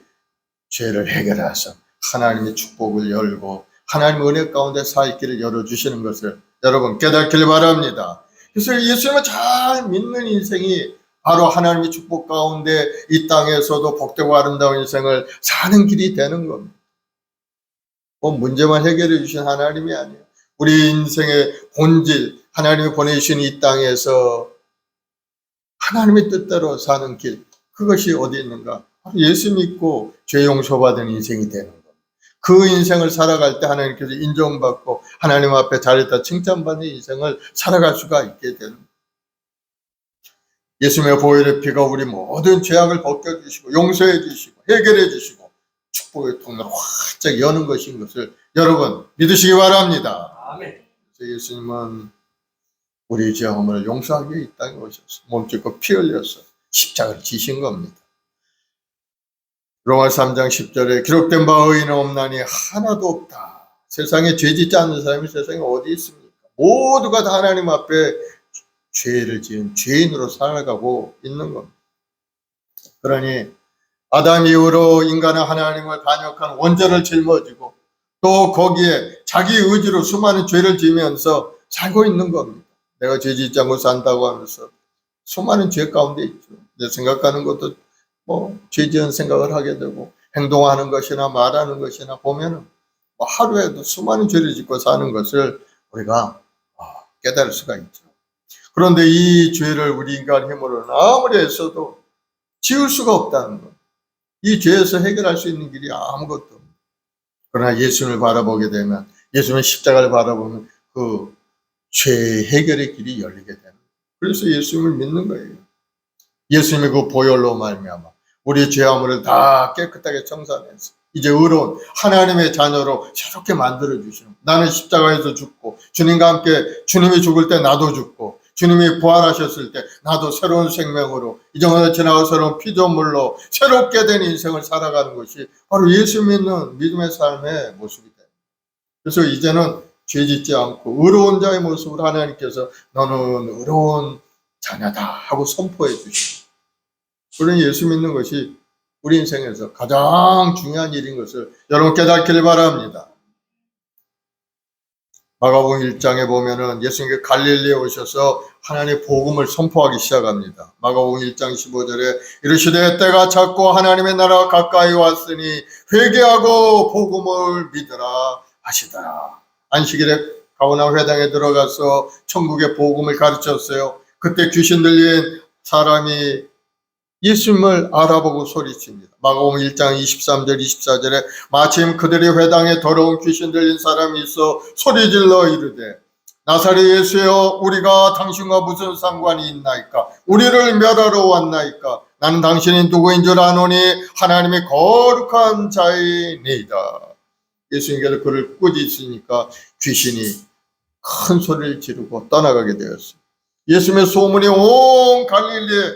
죄를 해결하셔 하나님의 축복을 열고 하나님의 은혜 가운데 살 길을 열어주시는 것을 여러분 깨닫길 바랍니다. 그래서 예수님을 잘 믿는 인생이 바로 하나님의 축복 가운데 이 땅에서도 복되고 아름다운 인생을 사는 길이 되는 겁니다. 문제만 해결해 주신 하나님이 아니에요. 우리 인생의 본질, 하나님이 보내주신 이 땅에서 하나님의 뜻대로 사는 길, 그것이 어디 있는가? 예수 믿고 죄 용서받은 인생이 되는 겁니다. 그 인생을 살아갈 때 하나님께서 인정받고 하나님 앞에 잘했다 칭찬받는 인생을 살아갈 수가 있게 되는 겁니다. 예수님의 보혈의 피가 우리 모든 죄악을 벗겨주시고 용서해 주시고 해결해 주시고 축복의 통로를 활짝 여는 것인 것을 여러분 믿으시기 바랍니다. 아멘. 그래서 예수님은 우리 죄악을 용서하기 위해 이 땅에 오셔서 몸짓고 피 흘려서 십자가를 지신 겁니다. 로마 3장 10절에 기록된 바 의인은 없나니 하나도 없다. 세상에 죄 짓지 않는 사람이 세상에 어디 있습니까? 모두가 다 하나님 앞에 죄를 지은 죄인으로 살아가고 있는 겁니다. 그러니 아담 이후로 인간은 하나님을 반역한 원죄를 짊어지고 또 거기에 자기 의지로 수많은 죄를 지으면서 살고 있는 겁니다. 내가 죄 짓지 않고 산다고 하면서 수많은 죄 가운데 있죠. 내 생각하는 것도 죄 지은 생각을 하게 되고 행동하는 것이나 말하는 것이나 보면은 하루에도 수많은 죄를 짓고 사는 것을 우리가 깨달을 수가 있죠. 그런데 이 죄를 우리 인간 힘으로는 아무리 했어도 지울 수가 없다는 것. 이 죄에서 해결할 수 있는 길이 아무것도 없습니다. 그러나 예수님을 바라보게 되면 예수님의 십자가를 바라보면 그 죄 해결의 길이 열리게 됩니다. 그래서 예수님을 믿는 거예요. 예수님의 그 보혈로 말미암아 우리 죄악물을 다 깨끗하게 청산해서 이제 의로운 하나님의 자녀로 새롭게 만들어 주시는 나는 십자가에서 죽고 주님과 함께 주님이 죽을 때 나도 죽고 주님이 부활하셨을 때 나도 새로운 생명으로 이전에 지나고 새로운 피조물로 새롭게 된 인생을 살아가는 것이 바로 예수 믿는 믿음의 삶의 모습이 됩니다. 그래서 이제는 죄 짓지 않고 의로운 자의 모습으로 하나님께서 너는 의로운 자녀다 하고 선포해 주십니다. 그러니 예수 믿는 것이 우리 인생에서 가장 중요한 일인 것을 여러분 깨닫기를 바랍니다. 마가복음 1장에 보면은 예수님께 갈릴리에 오셔서 하나님의 복음을 선포하기 시작합니다. 마가복음 1장 15절에 이르시되 때가 찼고 하나님의 나라가 가까이 왔으니 회개하고 복음을 믿으라 하시더라. 안식일에 가버나움 회당에 들어가서 천국의 복음을 가르쳤어요. 그때 귀신 들린 사람이 예수님을 알아보고 소리칩니다. 마가복음 1장 23절 24절에 마침 그들의 회당에 더러운 귀신 들린 사람이 있어 소리질러 이르되 나사렛 예수여 우리가 당신과 무슨 상관이 있나이까? 우리를 멸하러 왔나이까? 나는 당신이 누구인 줄 아노니 하나님의 거룩한 자이니이다. 예수님께서 그를 꾸짖으니까 귀신이 큰 소리를 지르고 떠나가게 되었습니다. 예수님의 소문이 온 갈릴리에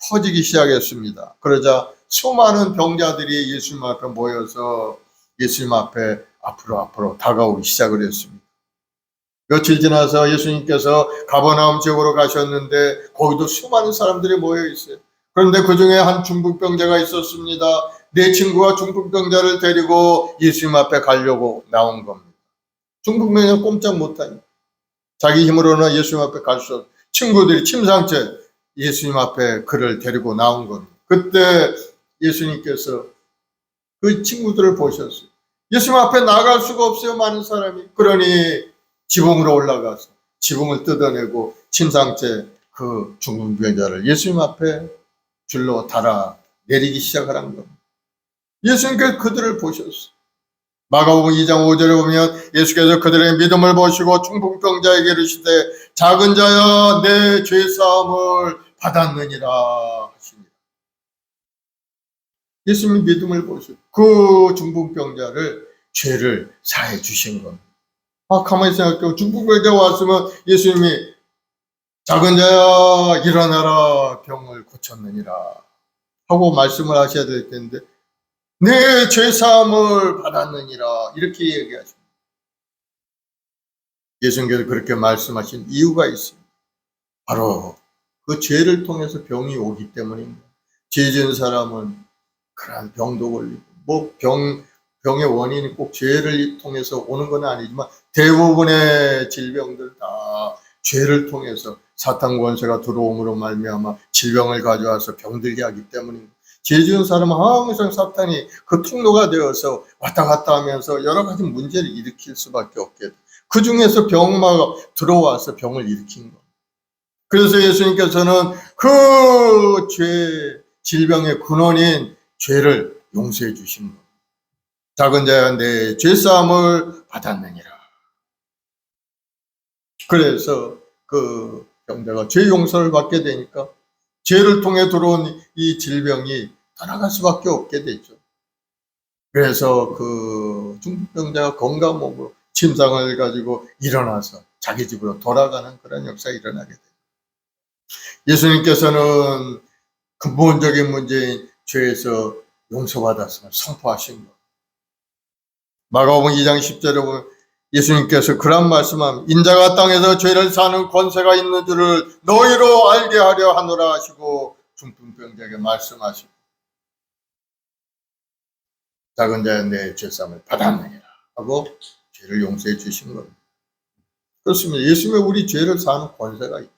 퍼지기 시작했습니다. 그러자 수많은 병자들이 예수님 앞에 모여서 예수님 앞에 앞으로 다가오기 시작을 했습니다. 며칠 지나서 예수님께서 가버나움 지역으로 가셨는데 거기도 수많은 사람들이 모여 있어요. 그런데 그 중에 한 중풍병자가 있었습니다. 내 친구가 중풍병자를 데리고 예수님 앞에 가려고 나온 겁니다. 중풍병자는 꼼짝 못하니까 자기 힘으로는 예수님 앞에 갈 수 없어요. 친구들이 침상째 예수님 앞에 그를 데리고 나온 겁니다. 그때 예수님께서 그 친구들을 보셨어요. 예수님 앞에 나갈 수가 없어요. 많은 사람이. 그러니 지붕으로 올라가서 지붕을 뜯어내고 침상째 그 중풍병자를 예수님 앞에 줄로 달아 내리기 시작을 한 겁니다. 예수님께서 그들을 보셨어요. 마가복음 2장 5절에 보면 예수께서 그들의 믿음을 보시고 중풍병자에게 이르시되 작은 자야 내 죄사함을 받았느니라 하시니라. 예수님이 믿음을 보시고 그 중풍병자를 죄를 사해 주신 겁니다. 가만히 생각해요. 중풍병자가 왔으면 예수님이 작은 자야 일어나라 병을 고쳤느니라 하고 말씀을 하셔야 될 텐데 내 죄사함을 받았느니라 이렇게 얘기하십니다. 예수님께서 그렇게 말씀하신 이유가 있습니다. 바로 그 죄를 통해서 병이 오기 때문입니다. 죄 지은 사람은 그러한 병도 걸리고 병의 원인이 꼭 죄를 통해서 오는 건 아니지만 대부분의 질병들 다 죄를 통해서 사탄 권세가 들어옴으로 말미암아 질병을 가져와서 병들게 하기 때문입니다. 죄 지은 사람은 항상 사탄이 그 통로가 되어서 왔다 갔다 하면서 여러 가지 문제를 일으킬 수밖에 없게 돼. 그 중에서 병마가 들어와서 병을 일으킨 겁니다. 그래서 예수님께서는 그 질병의 근원인 죄를 용서해 주신 겁니다. 작은 자야 내 죄사함을 받았느니라. 그래서 그 병자가 죄 용서를 받게 되니까 죄를 통해 들어온 이 질병이 떠나갈 수밖에 없게 되죠. 그래서 그 중풍병자가 건강한 몸으로 침상을 가지고 일어나서 자기 집으로 돌아가는 그런 역사가 일어나게 돼요. 예수님께서는 근본적인 문제인 죄에서 용서받았음을 선포하신 것. 마가복음 2장 10절에 보면 예수님께서 그런 말씀함 인자가 땅에서 죄를 사는 권세가 있는 줄을 너희로 알게 하려 하노라 하시고 중풍병자에게 말씀하시고 작은 자여 내 죄사함을 받았느니라 하고 죄를 용서해 주신 겁니다. 그렇습니다. 예수님이 우리 죄를 사는 권세가 있죠.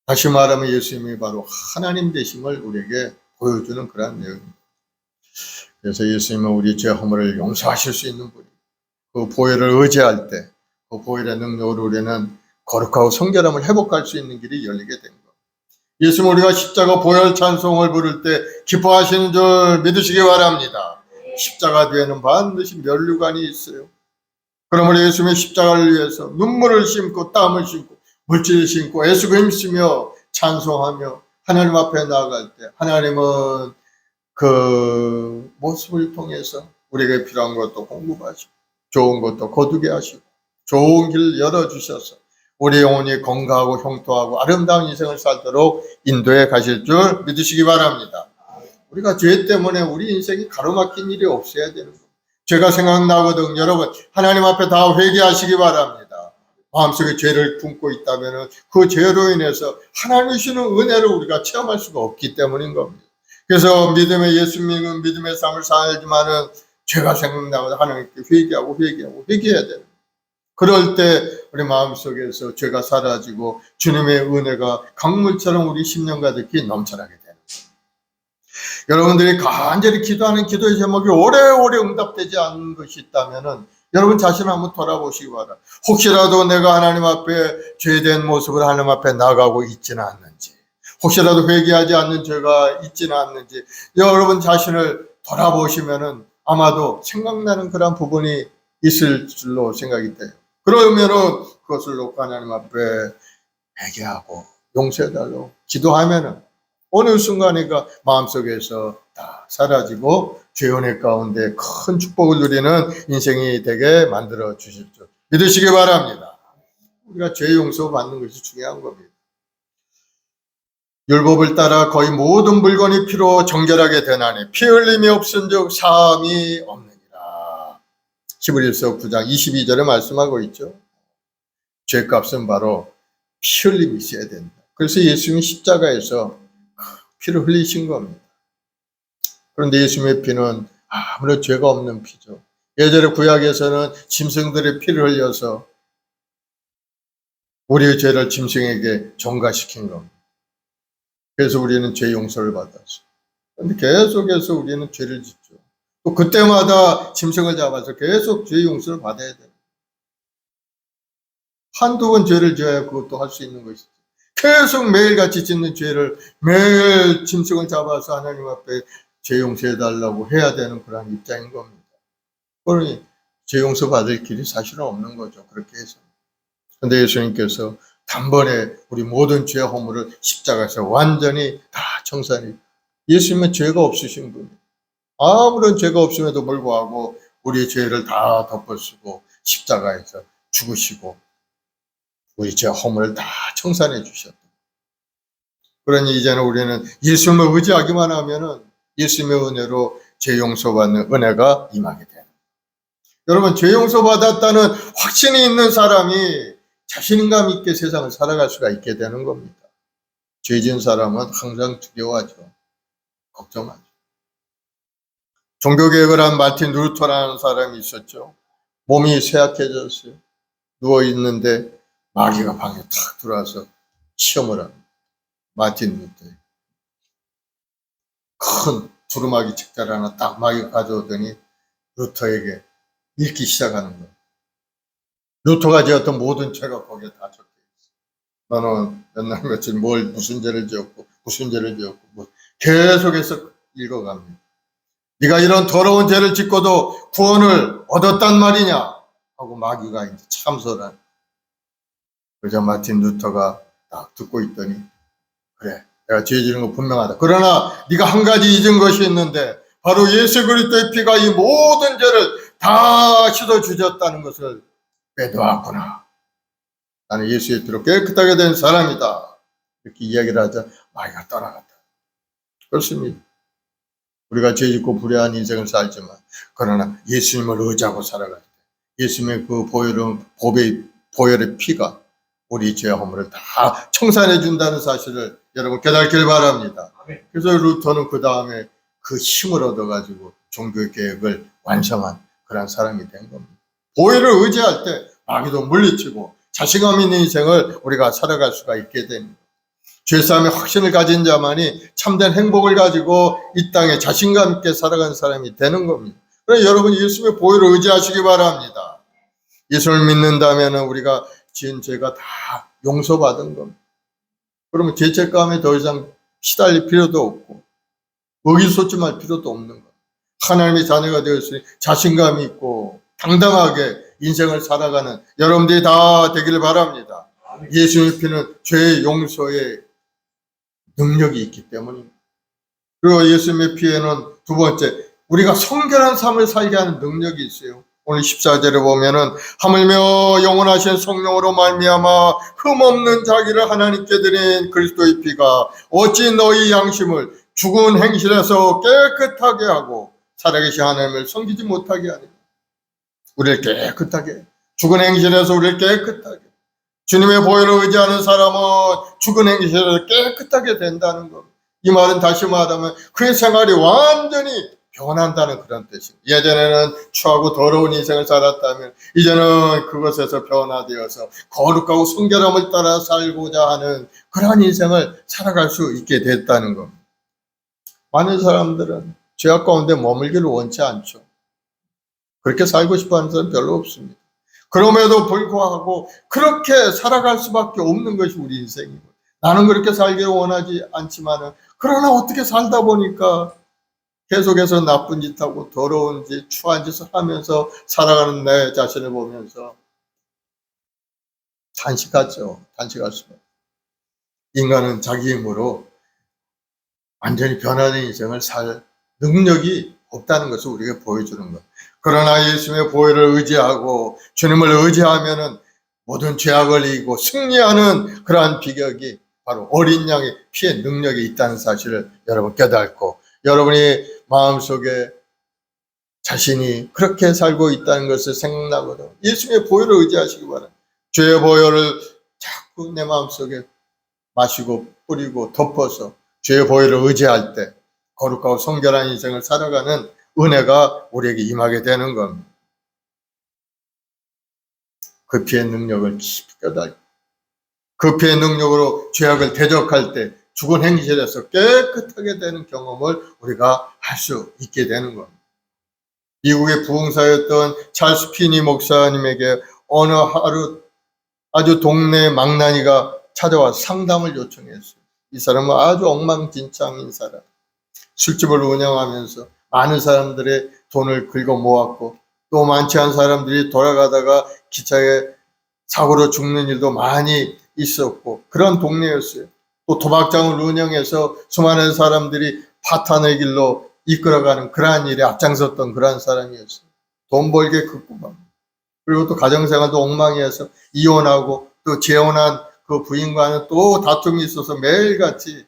다시 말하면 예수님이 바로 하나님 되심을 우리에게 보여주는 그런 내용입니다. 그래서 예수님은 우리 죄 허물을 용서하실 수 있는 분이 그 보혈을 의지할 때 그 보혈의 능력으로 우리는 거룩하고 성결함을 회복할 수 있는 길이 열리게 된 것. 예수님 우리가 십자가 보혈 찬송을 부를 때 기뻐하시는 줄 믿으시기 바랍니다. 십자가 뒤에는 반드시 면류관이 있어요. 그러므로 예수님의 십자가를 위해서 눈물을 심고 땀을 심고 물질을 심고 애쓰고 힘쓰며 찬송하며 하나님 앞에 나아갈 때 하나님은 그 모습을 통해서 우리에게 필요한 것도 공급하시고 좋은 것도 거두게 하시고 좋은 길 열어주셔서 우리 영혼이 건강하고 형통하고 아름다운 인생을 살도록 인도해 가실 줄 믿으시기 바랍니다. 우리가 죄 때문에 우리 인생이 가로막힌 일이 없어야 되는 겁니다. 죄가 생각나거든 여러분 하나님 앞에 다 회개하시기 바랍니다. 마음속에 죄를 품고 있다면 그 죄로 인해서 하나님이 주시는 은혜를 우리가 체험할 수가 없기 때문인 겁니다. 그래서 믿음의 예수 믿는 믿음의 삶을 살지만은 죄가 생각나면 하나님께 회개하고 회개해야 돼요. 그럴 때 우리 마음속에서 죄가 사라지고 주님의 은혜가 강물처럼 우리 심령 가득히 넘쳐나게 되는 거예요. 여러분들이 간절히 기도하는 기도의 제목이 오래오래 응답되지 않는 것이 있다면은 여러분 자신을 한번 돌아보시기 바랍니다. 혹시라도 내가 하나님 앞에 죄된 모습을 하나님 앞에 나가고 있지는 않는지, 혹시라도 회개하지 않는 죄가 있지는 않는지 여러분 자신을 돌아보시면은 아마도 생각나는 그런 부분이 있을 줄로 생각이 돼요. 그러면은 그것을 놓고 하나님 앞에 회개하고 용서해달라고 기도하면은 어느 순간인가 마음속에서 다 사라지고 죄연의 가운데 큰 축복을 누리는 인생이 되게 만들어 주실 줄 믿으시기 바랍니다. 우리가 죄 용서 받는 것이 중요한 겁니다. 율법을 따라 거의 모든 물건이 피로 정결하게 되나니 피 흘림이 없은즉 사함이 없느니라. 히브리서 9장 22절에 말씀하고 있죠. 죄값은 바로 피 흘림이 있어야 된다. 그래서 예수님이 십자가에서 피를 흘리신 겁니다. 그런데 예수님의 피는 아무런 죄가 없는 피죠. 예전에 구약에서는 짐승들의 피를 흘려서 우리의 죄를 짐승에게 전가시킨 겁니다. 그래서 우리는 죄 용서를 받았어요. 그런데 계속해서 우리는 죄를 짓죠. 또 그때마다 짐승을 잡아서 계속 죄 용서를 받아야 돼요. 한두 번 죄를 지어야 그것도 할 수 있는 것이죠. 계속 매일같이 짓는 죄를 매일 짐승을 잡아서 하나님 앞에 죄 용서해달라고 해야 되는 그런 입장인 겁니다. 그러니 죄 용서 받을 길이 사실은 없는 거죠. 그렇게 해서. 그런데 예수님께서 단번에 우리 모든 죄 허물을 십자가에서 완전히 다 청산해. 예수님은 죄가 없으신 분이에요. 아무런 죄가 없음에도 불구하고 우리의 죄를 다 덮어쓰고 십자가에서 죽으시고 우리 죄 허물을 다 청산해 주셨다. 그러니 이제는 우리는 예수님을 의지하기만 하면은 예수님의 은혜로 죄 용서받는 은혜가 임하게 돼요. 여러분 죄 용서받았다는 확신이 있는 사람이 자신감 있게 세상을 살아갈 수가 있게 되는 겁니다. 죄 지은 사람은 항상 두려워하죠. 걱정하죠. 종교개혁을 한 마틴 루터라는 사람이 있었죠. 몸이 쇠약해졌어요. 누워있는데 마귀가 방에 탁 들어와서 시험을 합니다. 마틴 루터에. 큰 두루마기 책자를 하나 딱 마귀가 가져오더니 루터에게 읽기 시작하는 거예요. 루터가 지었던 모든 죄가 거기에 다 적혀 있어. 너는 몇 날 며칠 무슨 죄를 지었고 뭐 계속해서 읽어갑니다. 네가 이런 더러운 죄를 짓고도 구원을 얻었단 말이냐 하고 마귀가 이제 참소를. 그러자 마틴 루터가 딱 듣고 있더니 그래, 내가 죄 지은 거 분명하다. 그러나 네가 한 가지 잊은 것이 있는데 바로 예수 그리스도의 피가 이 모든 죄를 다 씻어주셨다는 것을 빼놓았구나. 나는 예수의 피로 깨끗하게 된 사람이다. 이렇게 이야기를 하자 마귀가 떠나갔다. 그렇습니다. 우리가 죄 짓고 불의한 인생을 살지만 그러나 예수님을 의지하고 살아갈 때 예수님의 그 보혈의 피가 우리 죄 허물을 다 청산해 준다는 사실을 여러분 깨닫길 바랍니다. 그래서 루터는 그 다음에 그 힘을 얻어가지고 종교 개혁을 완성한 그런 사람이 된 겁니다. 보혈을 의지할 때 마귀도 물리치고 자신감 있는 인생을 우리가 살아갈 수가 있게 됩니다. 죄사함의 확신을 가진 자만이 참된 행복을 가지고 이 땅에 자신감 있게 살아가는 사람이 되는 겁니다. 그래서 여러분 예수님의 보혈을 의지하시기 바랍니다. 예수를 믿는다면 우리가 지은 죄가 다 용서받은 겁니다. 그러면 죄책감에 더 이상 시달릴 필요도 없고 의기소침할 필요도 없는 겁니다. 하나님의 자녀가 되었으니 자신감이 있고 당당하게 인생을 살아가는 여러분들이 다 되기를 바랍니다. 예수님의 피는 죄 용서의 능력이 있기 때문입니다. 그리고 예수님의 피에는 두 번째, 우리가 성결한 삶을 살게 하는 능력이 있어요. 오늘 14절에 보면은 하물며 영원하신 성령으로 말미암아 흠없는 자기를 하나님께 드린 그리스도의 피가 어찌 너희 양심을 죽은 행실에서 깨끗하게 하고 살아계신 하나님을 섬기지 못하게 하느냐. 우리를 깨끗하게, 죽은 행실에서 우리를 깨끗하게, 주님의 보혈을 의지하는 사람은 죽은 행실에서 깨끗하게 된다는 것. 이 말은 다시 말하면 그의 생활이 완전히 변한다는 그런 뜻입니다. 예전에는 추하고 더러운 인생을 살았다면 이제는 그것에서 변화되어서 거룩하고 순결함을 따라 살고자 하는 그러한 인생을 살아갈 수 있게 됐다는 겁니다. 많은 사람들은 죄악 가운데 머물기를 원치 않죠. 그렇게 살고 싶어하는 사람은 별로 없습니다. 그럼에도 불구하고 그렇게 살아갈 수밖에 없는 것이 우리 인생이고, 나는 그렇게 살기를 원하지 않지만은 그러나 어떻게 살다 보니까 계속해서 나쁜 짓하고 더러운 짓, 추한 짓을 하면서 살아가는 내 자신을 보면서 탄식하죠. 탄식할 수밖에. 인간은 자기 힘으로 완전히 변화된 인생을 살 능력이 없다는 것을 우리에게 보여주는 것. 그러나 예수님의 보혈을 의지하고 주님을 의지하면은 모든 죄악을 이기고 승리하는 그러한 비결이 바로 어린 양의 피의 능력이 있다는 사실을 여러분 깨닫고, 여러분이 마음속에 자신이 그렇게 살고 있다는 것을 생각나거든 예수님의 보혈을 의지하시기 바랍니다. 죄의 보혈을 자꾸 내 마음속에 마시고 뿌리고 덮어서 죄의 보혈을 의지할 때 거룩하고 성결한 인생을 살아가는 은혜가 우리에게 임하게 되는 겁니다. 그 피의 능력을 깊이 깨닫고 그 피의 능력으로 죄악을 대적할 때 죽은 행실에서 깨끗하게 되는 경험을 우리가 할 수 있게 되는 겁니다. 미국의 부흥사였던 찰스 피니 목사님에게 어느 하루 아주 동네 망나니가 찾아와 상담을 요청했어요. 이 사람은 아주 엉망진창인 사람. 술집을 운영하면서 많은 사람들의 돈을 긁어 모았고 또 많지 않은 사람들이 돌아가다가 기차에 사고로 죽는 일도 많이 있었고 그런 동네였어요. 또 도박장을 운영해서 수많은 사람들이 파탄의 길로 이끌어가는 그러한 일에 앞장섰던 그러한 사람이었어요. 돈 벌게 그 꿈만. 그리고 또 가정생활도 엉망이어서 이혼하고 또 재혼한 그 부인과는 또 다툼이 있어서 매일같이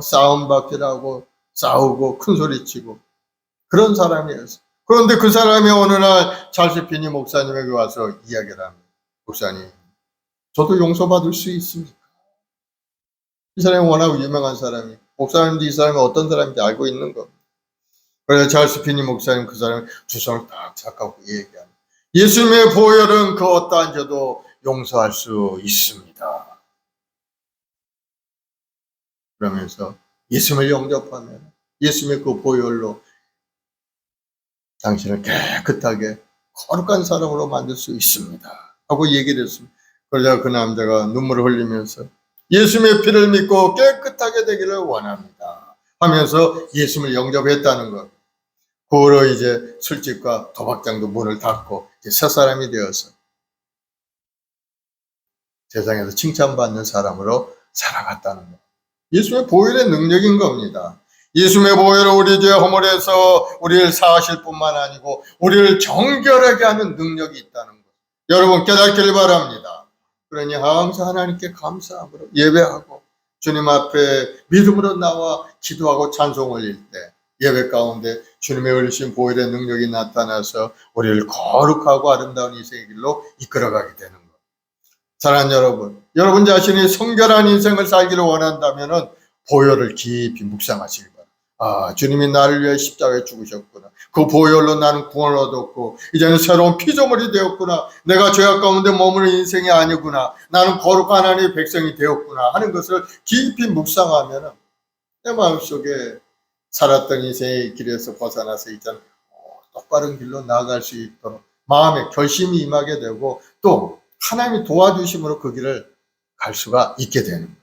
싸움밖에라고 싸우고 큰소리치고 그런 사람이었어요. 그런데 그 사람이 어느 날 찰스 피니 목사님에게 와서 이야기를 합니다. 목사님, 저도 용서받을 수 있습니까? 이 사람이 워낙 유명한 사람이, 목사님도 이 사람이 어떤 사람인지 알고 있는 겁니다. 그래서 찰스 피니 목사님 그 사람의 주성을 딱 잡고 얘기합니다. 예수님의 보혈은 그 어떠한 죄도 용서할 수 있습니다. 그러면서 예수님을 영접하면 예수님의 그 보혈로 당신을 깨끗하게 거룩한 사람으로 만들 수 있습니다 하고 얘기를 했습니다. 그러자 그 남자가 눈물을 흘리면서 예수님의 피를 믿고 깨끗하게 되기를 원합니다 하면서 예수님을 영접했다는 것. 그 후로 이제 술집과 도박장도 문을 닫고 이제 새 사람이 되어서 세상에서 칭찬받는 사람으로 살아갔다는 것. 예수님의 보혈의 능력인 겁니다. 예수님의 보혈은 우리 죄 허물에서 우리를 사하실 뿐만 아니고 우리를 정결하게 하는 능력이 있다는 것. 여러분 깨닫기를 바랍니다. 그러니 항상 하나님께 감사함으로 예배하고 주님 앞에 믿음으로 나와 기도하고 찬송 올릴 때 예배 가운데 주님의 어리신 보혈의 능력이 나타나서 우리를 거룩하고 아름다운 인생의 길로 이끌어가게 되는 것. 사랑하는 여러분, 여러분 자신이 성결한 인생을 살기를 원한다면 보혈을 깊이 묵상하시기 바랍니다. 아, 주님이 나를 위해 십자가에 죽으셨구나. 그 보혈로 나는 구원을 얻었고 이제는 새로운 피조물이 되었구나. 내가 죄악 가운데 머무는 인생이 아니구나. 나는 거룩한 하나님의 백성이 되었구나 하는 것을 깊이 묵상하면 내 마음속에 살았던 인생의 길에서 벗어나서 이제는 똑바른 길로 나아갈 수 있도록 마음에 결심이 임하게 되고 또 하나님이 도와주심으로 그 길을 갈 수가 있게 되는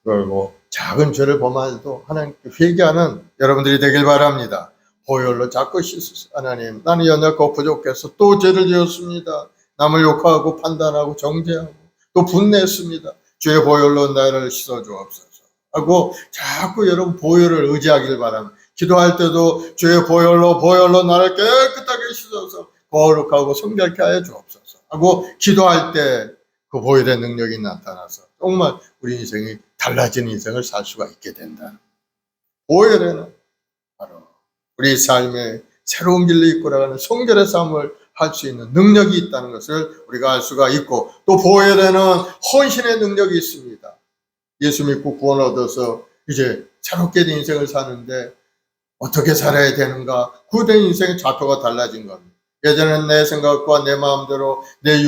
거예요. 그리고 작은 죄를 범하여도 하나님께 회개하는 여러분들이 되길 바랍니다. 보혈로 자꾸 씻으세요. 하나님, 나는 연약하고 부족해서 또 죄를 지었습니다. 남을 욕하고 판단하고 정죄하고 또 분내했습니다. 주의 보혈로 나를 씻어주옵소서 하고 자꾸 여러분 보혈을 의지하길 바랍니다. 기도할 때도 주의 보혈로 나를 깨끗하게 씻어서 거룩하고 성결케 하여 주옵소서 하고 기도할 때 그 보혈의 능력이 나타나서 정말 우리 인생이 달라진 인생을 살 수가 있게 된다. 보혈에는 바로 우리 삶의 새로운 길로 이끌어가는 성결의 삶을 할 수 있는 능력이 있다는 것을 우리가 알 수가 있고 또 보혈에는 헌신의 능력이 있습니다. 예수 믿고 구원 얻어서 이제 새롭게 된 인생을 사는데 어떻게 살아야 되는가? 그된 인생의 좌표가 달라진 겁니다. 예전에는 내 생각과 내 마음대로 내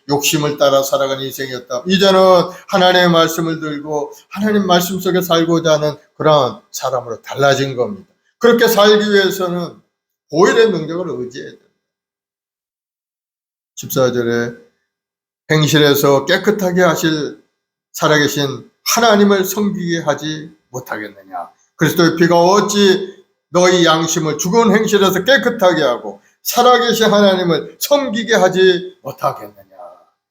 욕심을 따라 살아가는 인생이었다. 이제는 하나님의 말씀을 들고 하나님 말씀 속에 살고자 하는 그런 사람으로 달라진 겁니다. 그렇게 살기 위해서는 보혈의 능력을 의지해야 됩니다. 14절에 행실에서 깨끗하게 하실 살아계신 하나님을 섬기게 하지 못하겠느냐. 그리스도의 피가 어찌 너희 양심을 죽은 행실에서 깨끗하게 하고 살아계신 하나님을 섬기게 하지 못하겠느냐.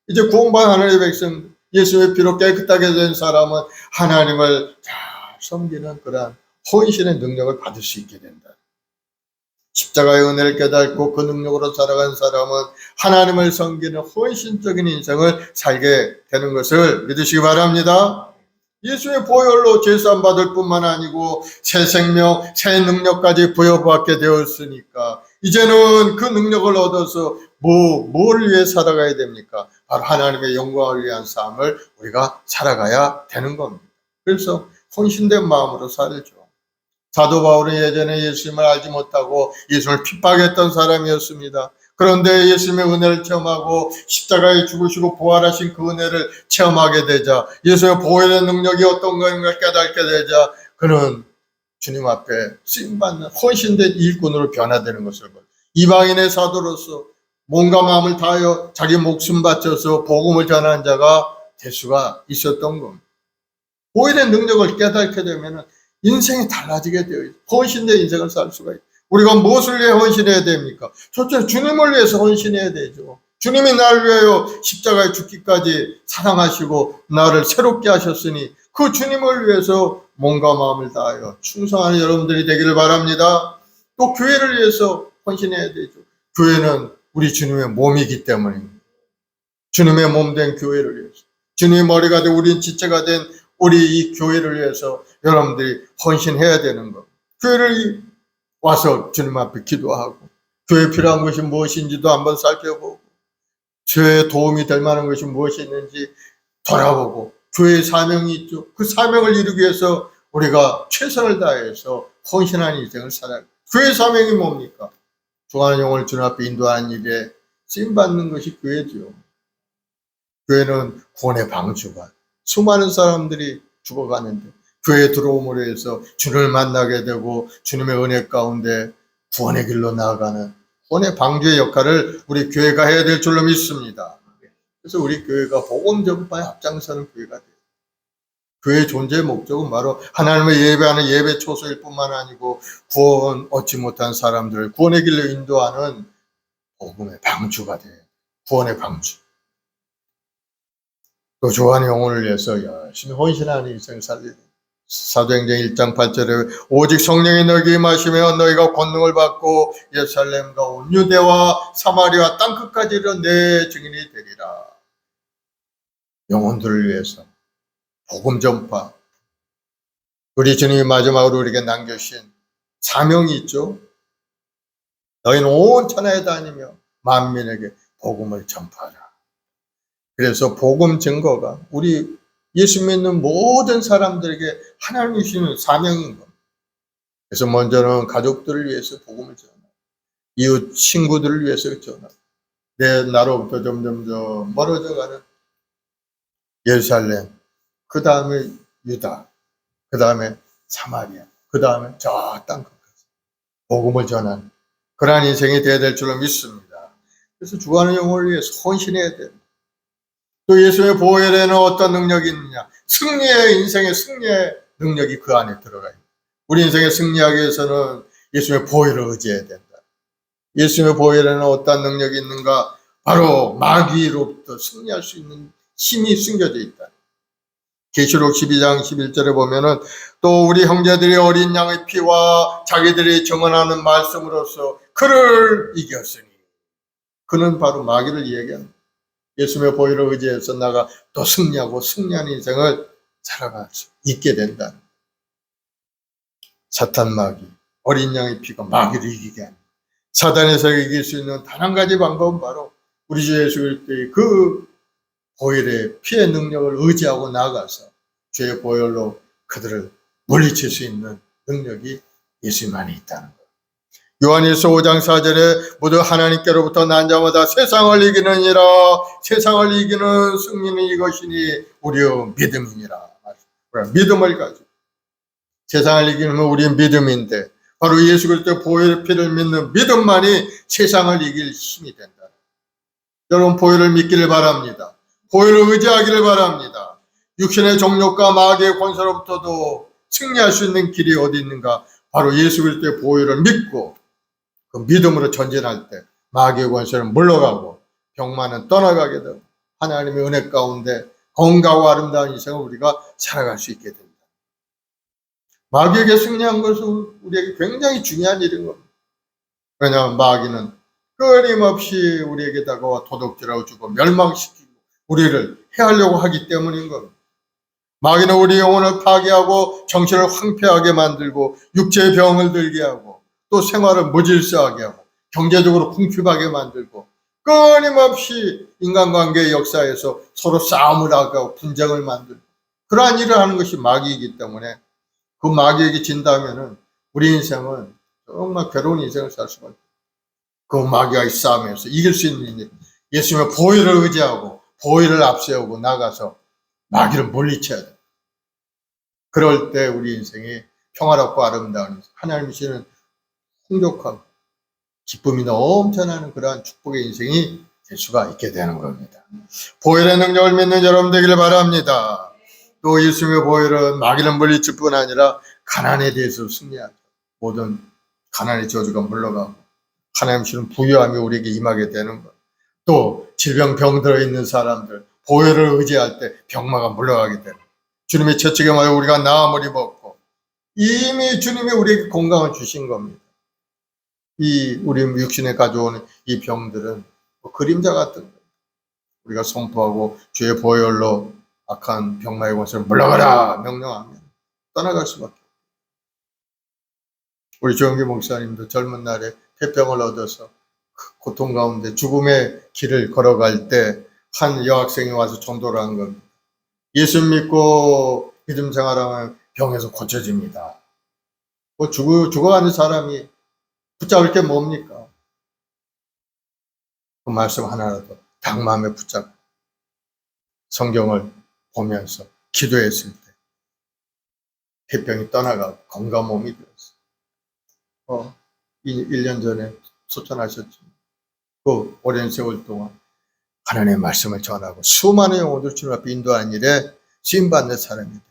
이제 구원받은 하나님의 백성 예수의 피로 깨끗하게 된 사람은 하나님을 잘 섬기는 그러한 헌신의 능력을 받을 수 있게 된다. 십자가의 은혜를 깨닫고 그 능력으로 살아간 사람은 하나님을 섬기는 헌신적인 인생을 살게 되는 것을 믿으시기 바랍니다. 예수의 보혈로 제사함 받을 뿐만 아니고 새 생명, 새 능력까지 부여받게 되었으니까 이제는 그 능력을 얻어서 뭘 위해 살아가야 됩니까? 바로 하나님의 영광을 위한 삶을 우리가 살아가야 되는 겁니다. 그래서 헌신된 마음으로 살죠. 사도 바울은 예전에 예수님을 알지 못하고 예수님을 핍박했던 사람이었습니다. 그런데 예수님의 은혜를 체험하고 십자가에 죽으시고 부활하신 그 은혜를 체험하게 되자 예수의 보혈의 능력이 어떤 것인가 깨닫게 되자 그는 주님 앞에 쓰임받는 헌신된 일꾼으로 변화되는 것을 보고 이방인의 사도로서 몸과 마음을 다하여 자기 목숨 바쳐서 복음을 전하는 자가 될 수가 있었던 겁니다. 보혈의 능력을 깨닫게 되면 인생이 달라지게 되어 있어요. 헌신된 인생을 살 수가 있어요. 우리가 무엇을 위해 헌신해야 됩니까? 첫째, 주님을 위해서 헌신해야 되죠. 주님이 나를 위하여 십자가에 죽기까지 사랑하시고 나를 새롭게 하셨으니 그 주님을 위해서 몸과 마음을 다하여 충성하는 여러분들이 되기를 바랍니다. 또 교회를 위해서 헌신해야 되죠. 교회는 우리 주님의 몸이기 때문입니다. 주님의 몸 된 교회를 위해서 주님의 머리가 된 우리 지체가 된 우리 이 교회를 위해서 여러분들이 헌신해야 되는 것. 교회를 와서 주님 앞에 기도하고 교회에 필요한 것이 무엇인지도 한번 살펴보고 교회에 도움이 될 만한 것이 무엇이 있는지 돌아보고 교회의 사명이 있죠. 그 사명을 이루기 위해서 우리가 최선을 다해서 헌신하는 인생을 살아요. 교회의 사명이 뭡니까? 좋아하는 영혼을 주님 앞에 인도하는 일에 쓰임받는 것이 교회죠. 교회는 구원의 방주가 수많은 사람들이 죽어가는데 교회에 들어옴으로 해서 주님을 만나게 되고 주님의 은혜 가운데 구원의 길로 나아가는 구원의 방주의 역할을 우리 교회가 해야 될 줄로 믿습니다. 그래서 우리 교회가 복음 전파에 앞장서는 교회가 돼요. 교회의 존재의 목적은 바로 하나님을 예배하는 예배 초소일 뿐만 아니고 구원 얻지 못한 사람들을 구원의 길로 인도하는 복음의 방주가 돼요. 구원의 방주. 또 주한 영혼을 위해서 열심히 헌신하는 인생을 살리는 사도행전 1장 8절에 오직 성령이 너희에게 임하시면 너희가 권능을 받고 예루살렘과 온 유대와 사마리아 땅끝까지 이르러 내 증인이 되리라. 영혼들을 위해서 복음 전파, 우리 주님이 마지막으로 우리에게 남겨주신 사명이 있죠. 너희는 온 천하에 다니며 만민에게 복음을 전파하라. 그래서 복음 증거가 우리 예수 믿는 모든 사람들에게 하나님이 주시는 사명인 겁니다. 그래서 먼저는 가족들을 위해서 복음을 전하고, 이웃 친구들을 위해서 전하고, 내 나로부터 점점 멀어져가는 예루살렘, 그 다음에 유다, 그 다음에 사마리아, 그 다음에 저 땅끝까지 복음을 전하는 그러한 인생이 되어야 될 줄로 믿습니다. 그래서 주하는 영혼을 위해서 헌신해야 됩니다. 또 예수의 보혈에는 어떤 능력이 있느냐? 승리의 인생의 승리의 능력이 그 안에 들어가 있습니다. 우리 인생의 승리하기 위해서는 예수의 보혈을 의지해야 된다. 예수의 보혈에는 어떤 능력이 있는가? 바로 마귀로부터 승리할 수 있는 힘이 숨겨져 있다. 계시록 12장 11절에 보면은 또 우리 형제들이 어린 양의 피와 자기들이 증언하는 말씀으로써 그를 이겼으니, 그는 바로 마귀를 얘기합니다. 예수의 보혈을 의지해서 나가 또 승리하고 승리하는 인생을 살아갈 수 있게 된다. 사탄 마귀, 어린 양의 피가 마귀를 이기게 합니다. 사단에서 이길 수 있는 단 한 가지 방법은 바로 우리 주 예수 그리스도의 그 보혈의 피의 능력을 의지하고 나아가서 주의 보혈로 그들을 물리칠 수 있는 능력이 예수님 안에 있다는 것. 요한일서 5장 4절에 모두 하나님께로부터 난 자마다 세상을 이기느니라. 세상을 이기는 승리는 이것이니 우리의 믿음이니라. 믿음을 가지고 세상을 이기는 건 우리의 믿음인데, 바로 예수 그리스도의 보혈의 피를 믿는 믿음만이 세상을 이길 힘이 된다. 여러분, 보혈을 믿기를 바랍니다. 보혈을 의지하기를 바랍니다. 육신의 정욕과 마귀의 권세로부터도 승리할 수 있는 길이 어디 있는가? 바로 예수 그리스도의 보혈을 믿고 그 믿음으로 전진할 때 마귀의 권세는 물러가고 병만은 떠나가게 되고 하나님의 은혜 가운데 건강하고 아름다운 인생을 우리가 살아갈 수 있게 됩니다. 마귀에게 승리한 것은 우리에게 굉장히 중요한 일인 겁니다. 왜냐하면 마귀는 끊임없이 우리에게 다가와 도둑질하고 주고 멸망시키고 우리를 해하려고 하기 때문인 겁니다. 마귀는 우리 영혼을 파괴하고 정신을 황폐하게 만들고 육체의 병을 들게 하고 또 생활을 무질서하게 하고 경제적으로 궁핍하게 만들고 끊임없이 인간관계의 역사에서 서로 싸움을 하고 분쟁을 만들고 그러한 일을 하는 것이 마귀이기 때문에 그 마귀에게 진다면은 우리 인생은 정말 괴로운 인생을 살 수가 있어요. 그 마귀와의 싸움에서 이길 수 있는 일, 예수님의 보혈을 의지하고 보혈을 앞세우고 나가서 마귀를 물리쳐야 돼요. 그럴 때 우리 인생이 평화롭고 아름다운 인생, 하나님이 주시는 풍족하고 기쁨이 넘쳐나는 그러한 축복의 인생이 될 수가 있게 되는 겁니다. 보혈의 능력을 믿는 여러분 되기를 바랍니다. 또 예수님의 보혈은 마귀를 물리칠 뿐 아니라 가난에 대해서 승리하죠. 모든 가난의 저주가 물러가고 하나님 주시는 부유함이 우리에게 임하게 되는 것. 또 질병 병들어 있는 사람들 보혈을 의지할 때 병마가 물러가게 되는 것. 주님의 채찍에 맞아 우리가 나음을 입었고 이미 주님이 우리에게 건강을 주신 겁니다. 이 우리 육신에 가져오는 이 병들은 그림자 같은 거예요. 우리가 선포하고 주의 보혈로 악한 병마의 권세를 물러가라 명령하면 떠나갈 수밖에 없어요. 우리 조영기 목사님도 젊은 날에 폐병을 얻어서 고통 가운데 죽음의 길을 걸어갈 때 한 여학생이 와서 전도를 한 겁니다. 예수 믿고 믿음 생활하면 병에서 고쳐집니다. 뭐 죽어가는 사람이 붙잡을 게 뭡니까? 그 말씀 하나라도 딱 마음에 붙잡고 성경을 보면서 기도했을 때 폐병이 떠나가고 건강한 몸이 되었어요. 1년 전에 소천하셨죠. 그 오랜 세월 동안 하나님의 말씀을 전하고 수많은 영혼들 주님 앞에 인도하는 일에 쓰임받는 사람이 됩니다.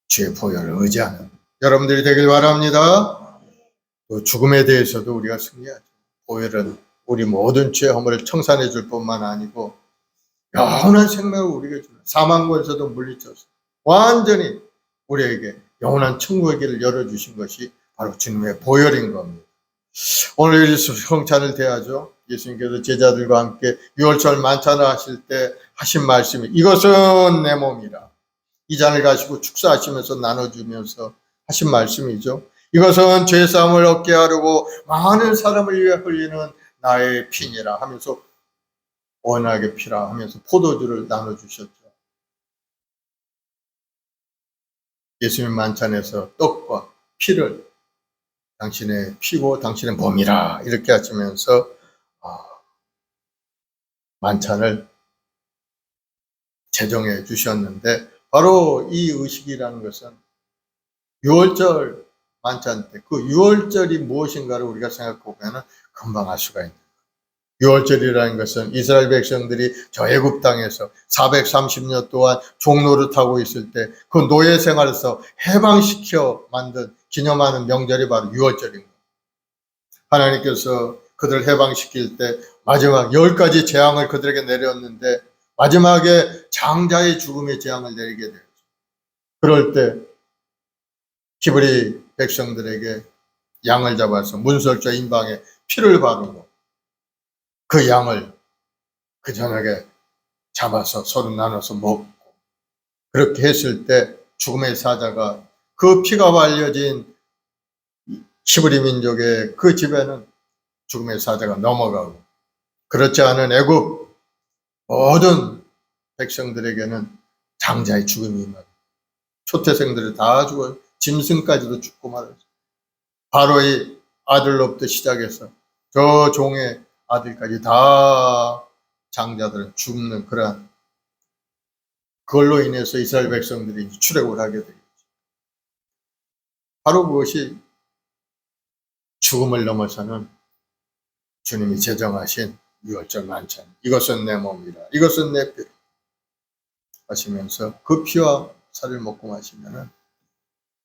주의 보혈을 의지하는 여러분들이 되길 바랍니다. 또 죽음에 대해서도 우리가 승리하죠. 보혈은 우리 모든 죄의 허물을 청산해 줄 뿐만 아니고 영원한 생명을 우리에게 주는 사망권에서도 물리쳐서 완전히 우리에게 영원한 천국의 길을 열어주신 것이 바로 주님의 보혈인 겁니다. 오늘 이 성찬을 대하죠. 예수님께서 제자들과 함께 유월절 만찬을 하실 때 하신 말씀이 이것은 내 몸이라. 이 잔을 가지고 축사하시면서 나눠주면서 하신 말씀이죠. 이것은 죄사함을 얻게 하려고 많은 사람을 위해 흘리는 나의 피니라 하면서 원하게 피라 하면서 포도주를 나눠주셨죠. 예수님 만찬에서 떡과 피를 당신의 피고 당신의 몸이라 이렇게 하시면서 만찬을 제정해 주셨는데 바로 이 의식이라는 것은 유월절 만찬 때 그 유월절이 무엇인가를 우리가 생각해 보면 금방 알 수가 있는 거예요. 유월절이라는 것은 이스라엘 백성들이 저 애굽 땅에서 430년 동안 종노릇하고 있을 때 그 노예 생활에서 해방시켜 만든 기념하는 명절이 바로 유월절인 거예요. 하나님께서 그들을 해방시킬 때 마지막 10가지 재앙을 그들에게 내렸는데 마지막에 장자의 죽음의 재앙을 내리게 되었죠. 그럴 때 히브리 백성들에게 양을 잡아서 문설자 인방에 피를 바르고 그 양을 그 저녁에 잡아서 서로 나눠서 먹고 그렇게 했을 때 죽음의 사자가 그 피가 발려진 히브리 민족의 그 집에는 죽음의 사자가 넘어가고 그렇지 않은 애굽 모든 백성들에게는 장자의 죽음이 임하고 초태생들이 다 죽어 짐승까지도 죽고 말았죠. 바로의 아들로부터 시작해서 저 종의 아들까지 다 장자들은 죽는 그러한 그걸로 인해서 이스라엘 백성들이 출애굽을 하게 되겠죠. 바로 그것이 죽음을 넘어서는 주님이 제정하신 유월절 만찬. 이것은 내 몸이라. 이것은 내 뼈. 하시면서 그 피와 살을 먹고 마시면은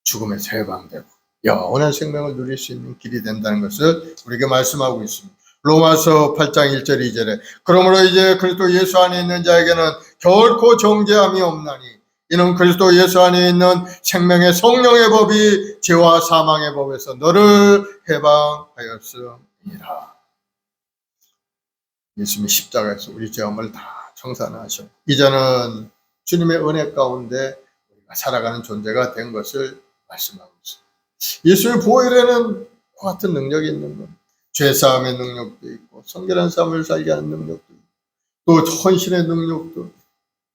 죽음에서 해방되고 영원한 생명을 누릴 수 있는 길이 된다는 것을 우리에게 말씀하고 있습니다. 로마서 8장 1절 2절에 그러므로 이제 그리스도 예수 안에 있는 자에게는 결코 정죄함이 없나니 이는 그리스도 예수 안에 있는 생명의 성령의 법이 죄와 사망의 법에서 너를 해방하였음이라. 예수님이 십자가에서 우리 죄함을 다 청산하셨고 이제는 주님의 은혜 가운데 우리가 살아가는 존재가 된 것을 말씀하고 있습니다. 예수의 보혈에는 같은 능력이 있는 것. 죄사함의 능력도 있고 성결한 삶을 살게 하는 능력도 있고 또 헌신의 능력도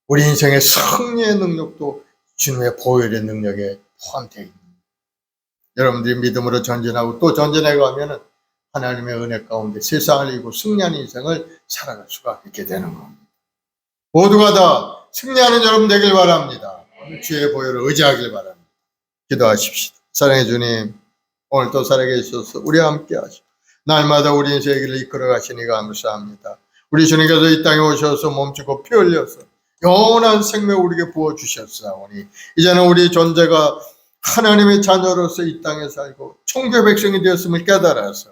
우리 인생의 승리의 능력도 주님의 보혈의 능력에 포함되어 있는 거예요. 여러분들이 믿음으로 전진하고 또 전진해 가면은 하나님의 은혜 가운데 세상을 이기고 승리하는 인생을 살아갈 수가 있게 되는 겁니다. 모두가 다 승리하는 여러분 되길 바랍니다. 오늘 주의 보혈을 의지하길 바랍니다. 기도하십시다. 사랑해 주님, 오늘 또 살아계셔서 우리와 함께 하시고 날마다 우리 인생의 길을 이끌어 가시니 감사합니다. 우리 주님께서 이 땅에 오셔서 몸주고 피 흘려서 영원한 생명을 우리에게 부어주셨사오니 이제는 우리 존재가 하나님의 자녀로서 이 땅에 살고 천국의 백성이 되었음을 깨달아서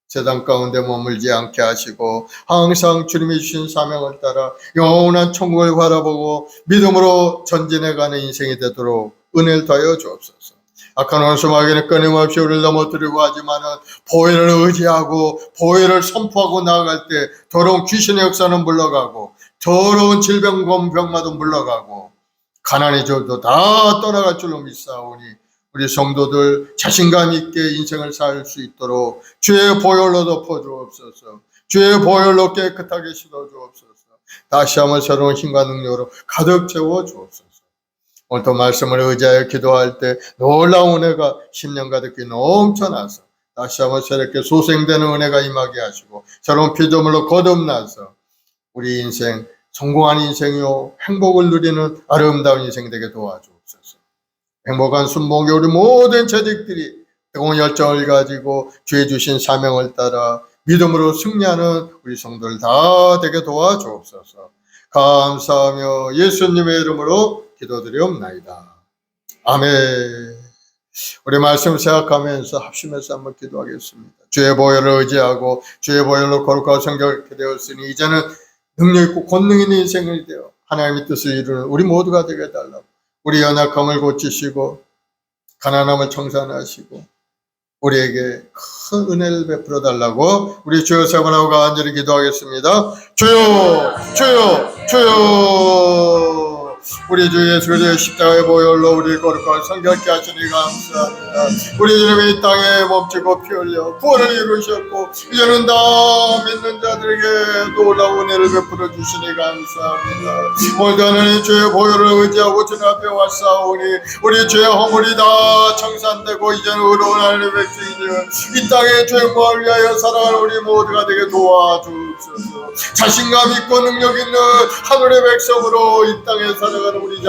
세상 가운데 머물지 않게 하시고 항상 주님이 주신 사명을 따라 영원한 천국을 바라보고 믿음으로 전진해가는 인생이 되도록 은혜를 더하여 주옵소서. 악한 원수마귀는 끊임없이 우리를 넘어뜨리고 하지만은 보혈을 의지하고 보혈을 선포하고 나아갈 때 더러운 귀신의 역사는 물러가고 더러운 질병 병마도 물러가고 가난의 저도 다 떠나갈 줄로 믿사오니 우리 성도들 자신감 있게 인생을 살 수 있도록 주의 보혈로 덮어주옵소서. 주의 보혈로 깨끗하게 씻어주옵소서. 다시 한번 새로운 힘과 능력으로 가득 채워주옵소서. 오늘 또 말씀을 의지하여 기도할 때 놀라운 은혜가 10년 가득히 넘쳐나서 다시 한번 새롭게 소생되는 은혜가 임하게 하시고 새로운 피조물로 거듭나서 우리 인생 성공한 인생이요 행복을 누리는 아름다운 인생이 되게 도와주옵소서. 행복한 순복의 우리 모든 재직들이 뜨거운 열정을 가지고 주의 주신 사명을 따라 믿음으로 승리하는 우리 성도들 다 되게 도와주옵소서. 감사하며 예수님의 이름으로 기도드리옵나이다. 아멘. 우리 말씀 생각하면서 합심해서 한번 기도하겠습니다. 주의 보혈을 의지하고 주의 보혈로 거룩하고 성결하게 되었으니 이제는 능력 있고 권능 있는 인생이 되어 하나님의 뜻을 이루는 우리 모두가 되게 해달라고, 우리 연약함을 고치시고 가난함을 청산하시고 우리에게 큰 은혜를 베풀어 달라고 우리 주여 세 번 하고 간절히 기도하겠습니다. 주여, 주여, 주여. 우리 주 예수 그리스도의 십자가의 보혈로 우리를 거룩하고 성결케 하시니 감사합니다. 우리 주님이 이 땅에 멈추고 피 흘려 구원을 이루셨고 이제는 다 믿는 자들에게 놀라운 은혜를 베풀어 주시니 감사합니다. 오늘도 하나님 주의 보혈을 의지하고 주님 앞에 왔사오니 우리 죄의 허물이 다 청산되고 이제는 의로운 하나님의 백성이 되어 이 땅에 죄악을 위하여 살아가는 우리 모두가 되게 도와주옵소서. 자신감 있고 능력 있는 하늘의 백성으로 이 땅에 살아가는 우리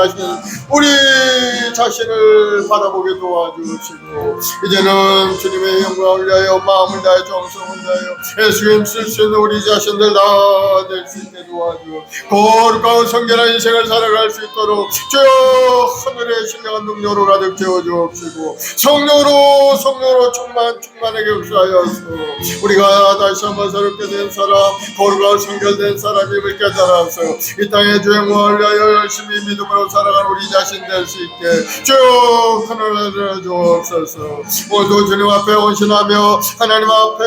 자신을 바라보게 도와주시고 이제는 주님의 영광을 위하여 마음을 다해 정성을 다하여 예수님 쓸 수 있는 우리 자신들 다 될 수 있게 도와주고 거룩하고 성결한 인생을 살아갈 수 있도록 주여 하늘의 신령한 능력으로 가득 채워주옵시고 성령으로 충만하게 역사하여서 우리가 다시 한번 새롭게 된 사람, 거룩하고 성결된 사람임을 깨달아서 이 땅의 주행을 위하여 열심히 믿음으로 살아가는 우리 자신 될 수 있게 쭉 하늘을 주옵소서. 오늘도 주님 앞에 헌신하며 하나님 앞에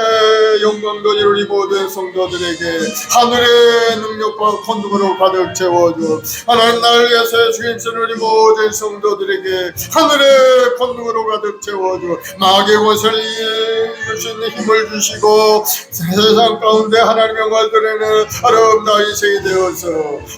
영광 돌릴 우리 모든 성도들에게 하늘의 능력과 권능으로 가득 채워주옵. 하나님 나를 위해서 주임신 우리 모든 성도들에게 하늘의 권능으로 가득 채워주옵. 마귀의 권세를 이길 수 있는 힘을 주시고 세상 가운데 하나님의 영광을 드리는 아름다운 인생이 되어서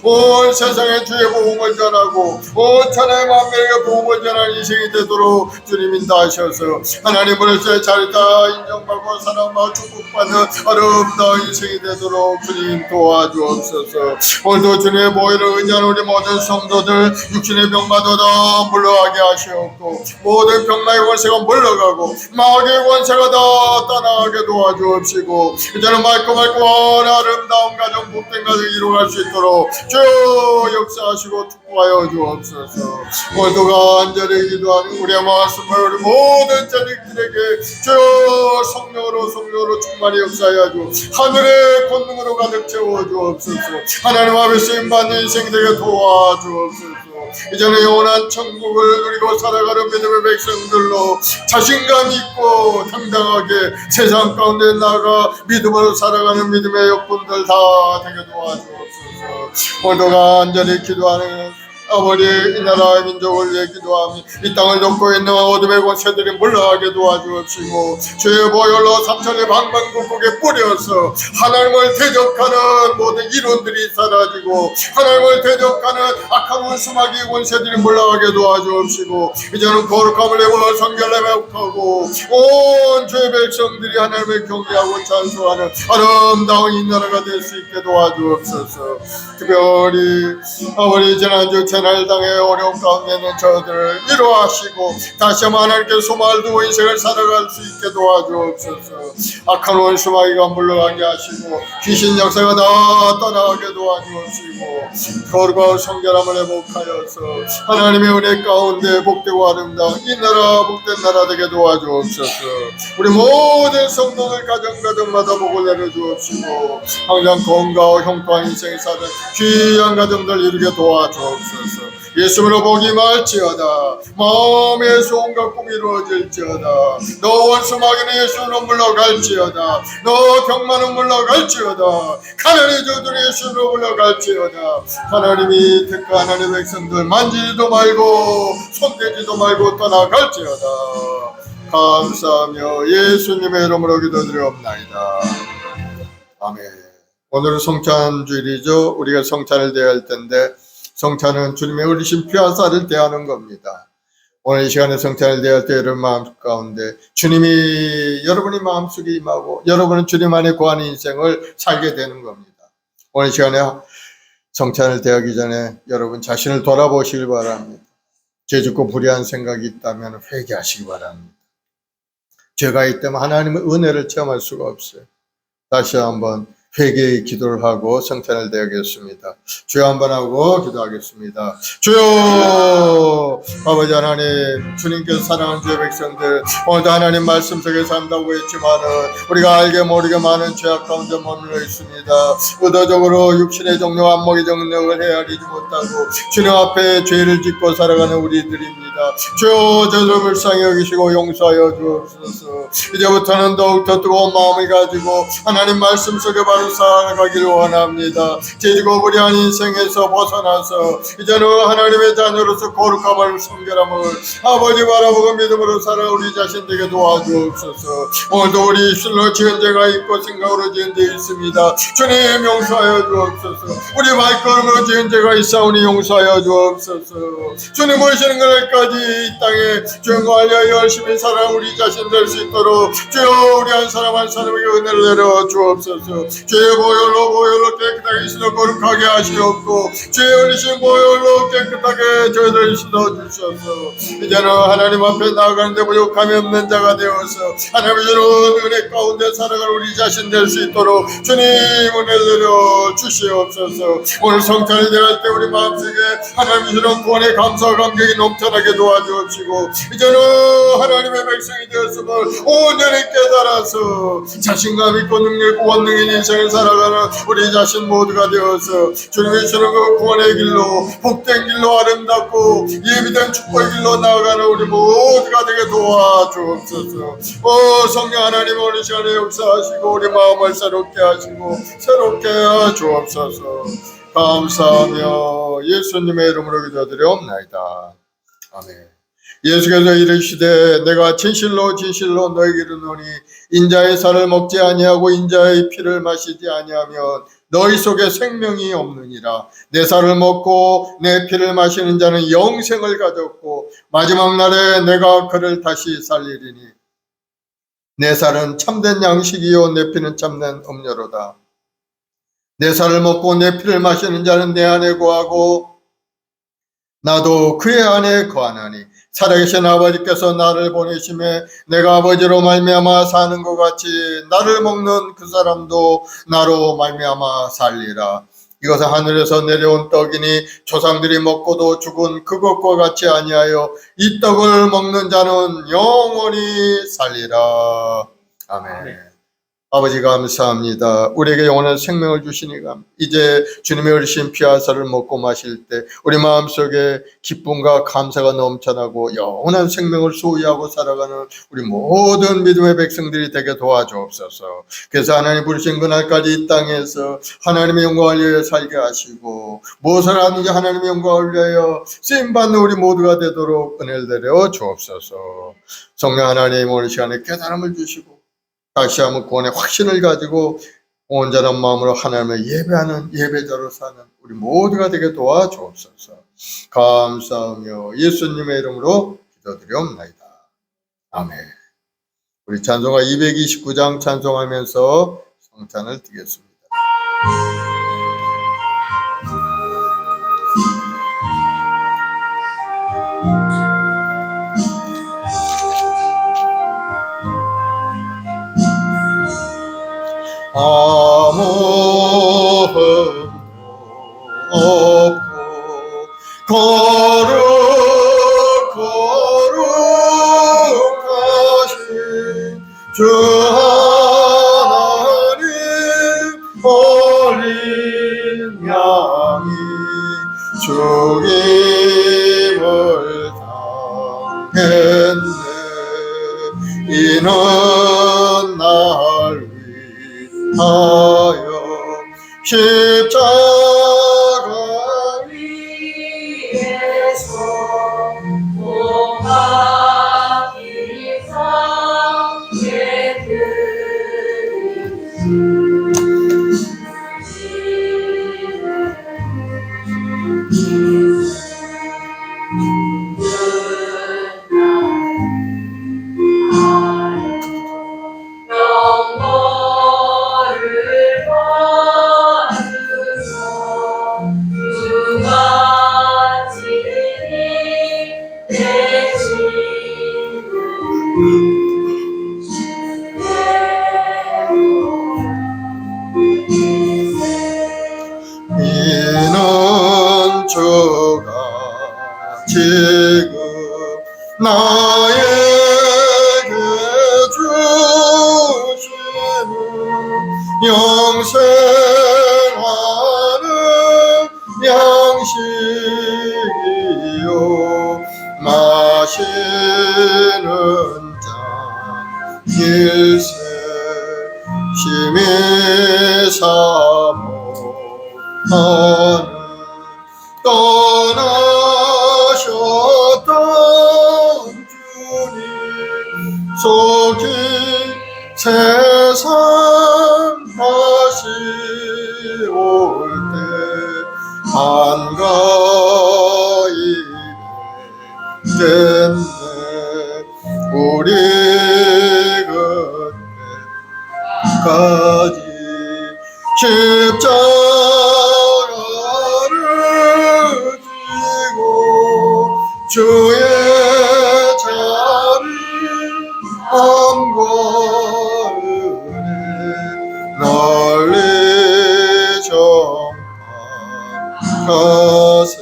온 세상에 주의 복음을 전하고 온 천하의 만민에게 복음을 전하는 인생이 되도록 주님 인도하셔서 하나님을 자리다 인정받고 사랑받고 축복받는 아름다운 인생이 되도록 주님 도와주옵소서. 오늘도 주님의 보혈을 의지하는 우리 모든 성도들 육신의 병마도 다 물러가게 하시옵고 모든 병마의 권세가 물러가고 마귀의 권세가 다 떠나가게 도와주옵시고 이제는 맑고 아름다운 가정 복된 가정 이루어갈 수 있도록 주여 역사하시고 축복하여 주옵소서. 오늘도 간절히 기도하는 우리의 말씀을 우리 모든 자녀들에게 주여 성령으로 충만히 역사하여 주 하늘의 권능으로 가득 채워 주옵소서. 하나님 앞에 쓰임받는 인생 되게 도와주옵소서. 이제는 영원한 천국을 누리고 살아가는 믿음의 백성들로 자신감 있고 당당하게 세상 가운데 나아가 믿음으로 살아가는 믿음의 역분들 다 되게 도와주옵소서. 오늘도 간절히 기도하는 아버지 이 나라의 민족을 위해 기도하며 이 땅을 덮고 있는 어둠의 권세들이 물러가게 도와주옵시고 주의 보혈로 삼천리 방방곡곡에 뿌려서 하나님을 대적하는 모든 이론들이 사라지고 하나님을 대적하는 악한 원수마귀의 권세들이 물러가게 도와주옵시고 이제는 거룩함을 내고 성결을 회복하고 온 주의 백성들이 하나님을 경배하고 찬송하는 아름다운 이 나라가 될 수 있게 도와주옵소서. 특별히 아버지 지난주 재난을 당해 어려움 가운데 있는 저들을 위로하시고 다시 한번 하나님께 소망을 두고 인생을 살아갈 수 있게 도와주옵소서. 악한 원수마귀가 물러가게 하시고 귀신 역사가 다 떠나가게 도와주옵시고 거룩하고 성결함을 회복하여서 하나님의 은혜 가운데 복되고 아름다운 이 나라 복된 나라 되게 도와주옵소서. 우리 모든 성도들 가정마다 복을 내려주옵시고 항상 건강하고 형통한 인생을 사는 귀한 가정들 이루게 도와주옵소서. 예수로 복이 말지어다. 마음의 소원과 꿈이 이루어질지어다. 너 원수마귀는 예수로 물러갈지어다. 너 병마는 물러갈지어다. 가난의 저들이 예수로 물러갈지어다. 하나님이 특가 하나님의 백성들 만지지도 말고 손대지도 말고 떠나갈지어다. 감사하며 예수님의 이름으로 기도드리옵나이다. 아멘. 오늘은 성찬주일이죠. 우리가 성찬을 대할 텐데 성찬은 주님의 흘리신 피와 살을 대하는 겁니다. 오늘 이 시간에 성찬을 대할 때 여러분 마음 가운데 주님이 여러분의 마음속에 임하고 여러분은 주님 안에 거하는 인생을 살게 되는 겁니다. 오늘 이 시간에 성찬을 대하기 전에 여러분 자신을 돌아보시길 바랍니다. 죄 짓고 불의한 생각이 있다면 회개하시기 바랍니다. 죄가 있다면 하나님의 은혜를 체험할 수가 없어요. 다시 한번 회개의 기도를 하고 성찬을 드리겠습니다. 주여 한번 하고 기도하겠습니다. 주여 아버지 하나님, 주님께서 사랑하는 주의 백성들 오늘도 하나님 말씀 속에 산다고 했지만은 우리가 알게 모르게 많은 죄악 가운데 머물러 있습니다. 의도적으로 육신의 정력, 안목의 정력을 헤아리지 못하고 주님 앞에 죄를 짓고 살아가는 우리들입니다. 주여 저들을 불쌍히 여기시고 용서하여 주옵소서. 이제부터는 더욱더 뜨거운 마음을 가지고 하나님 말씀 속에 바로 살아가기를 원합니다. 죄지고 불의한 인생에서 벗어나서 이제는 하나님의 자녀로서 거룩함을 성결함을 아버지 바라보고 믿음으로 살아 우리 자신에게 도와주옵소서. 오늘도 우리 입술로 지은 죄가 있고 생각으로 지은 죄 있습니다. 주님 용서하여 주옵소서. 우리 발걸음으로 지은 죄가 있사오니 용서하여 주옵소서. 주님 오시는 그날까지 이 땅에 주님과 알려 열심히 살아 우리 자신 될 수 있도록 주여 우리 한 사람 한 사람에게 은혜를 내려 주옵소서. 주의 보혈로 깨끗하게 씻어 거룩하게 하시옵고 주의 어리신 보혈로 깨끗하게 저희를 씻어 주셔서 이제는 하나님 앞에 나아가는데 부족함이 없는 자가 되어서 하나님의 주는 은혜 가운데 살아갈 우리 자신 될 수 있도록 주님 은혜를 내려 주시옵소서. 오늘 성찬을 드릴 때 우리 마음속에 하나님의 주는 구원의 감사와 감격이 넘쳐나게 도와주옵시고 이제는 하나님의 백성이 되었음을 온전히 깨달아서 자신감 있고 능력 있고 원능인 인생을 살아가는 우리 자신 모두가 되어서 주님이 주는 그 구원의 길로 복된 길로 아름답고 예비된 축복의 길로 나아가는 우리 모두가 되게 도와주옵소서. 성령 하나님 오늘 시간에 역사하시고 우리 마음을 새롭게 하시고 새롭게 주옵소서. 감사하며 예수님의 이름으로 기도드리옵나이다. 아멘. 예수께서 이르시되 내가 진실로 진실로 너희에게 이르노니 인자의 살을 먹지 아니하고 인자의 피를 마시지 아니하면 너희 속에 생명이 없느니라. 내 살을 먹고 내 피를 마시는 자는 영생을 가졌고 마지막 날에 내가 그를 다시 살리리니 내 살은 참된 양식이요 내 피는 참된 음료로다. 내 살을 먹고 내 피를 마시는 자는 내 안에 거하고 나도 그의 안에 거하나니 살아계신 아버지께서 나를 보내심에 내가 아버지로 말미암아 사는 것 같이 나를 먹는 그 사람도 나로 말미암아 살리라. 이것은 하늘에서 내려온 떡이니 조상들이 먹고도 죽은 그것과 같이 아니하여 이 떡을 먹는 자는 영원히 살리라. 아멘. 아버지 감사합니다. 우리에게 영원한 생명을 주시니까 이제 주님의 어리신 피하사를 먹고 마실 때 우리 마음속에 기쁨과 감사가 넘쳐나고 영원한 생명을 소유하고 살아가는 우리 모든 믿음의 백성들이 되게 도와주옵소서. 그래서 하나님 부르신 그날까지 이 땅에서 하나님의 영광을 위하여 살게 하시고 무엇을 하든지 하나님의 영광을 위하여 쓰임받는 우리 모두가 되도록 은혜를 내려 주옵소서. 성령 하나님 오늘 시간에 깨달음을 주시고 다시 한번 구원의 확신을 가지고 온전한 마음으로 하나님을 예배하는 예배자로 사는 우리 모두가 되게 도와주옵소서. 감사하며 예수님의 이름으로 기도드리옵나이다. 아멘. 우리 찬송가 229장 찬송하면서 성찬을 드리겠습니다. 아무 흠도 없고 거룩하신 주 하나님 어린 양이 죽임을 당했네. 이는 날 하여 십자가 위에서 고가 이상의 영광을 받으사 영생하는 양식이요 마시는 자 일세 심히 사모하는 떠나셨던 주님 속히 세상 다시 올 때 한가히 겠네 우리 그때까지 십자가를 지고 주의 자비 함과 은혜 널리 전파하세.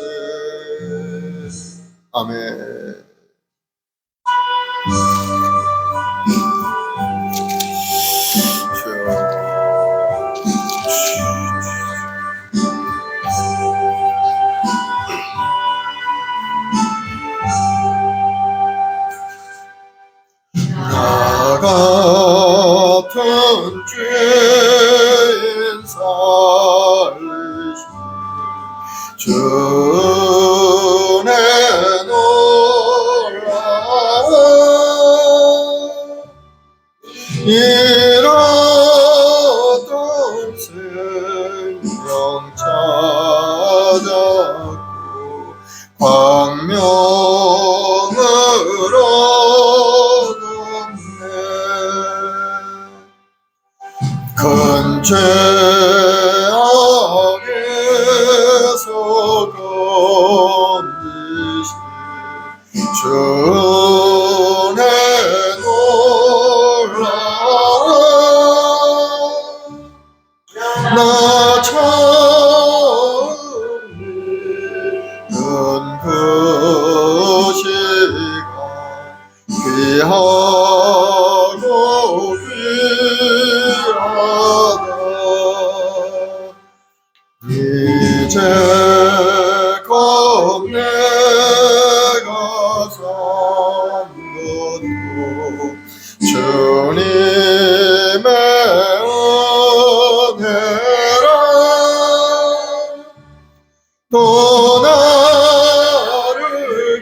아멘. 나 같은 죄인 살리시 주내 놀라 잃었던 생명 찾았고 광명을 얻었네 큰 죄악에서 건지시 주내 놀라 나 찾는 그 시간 귀하고 귀하다 이제껏 내가 산 것도 주님의 은혜라 또 나를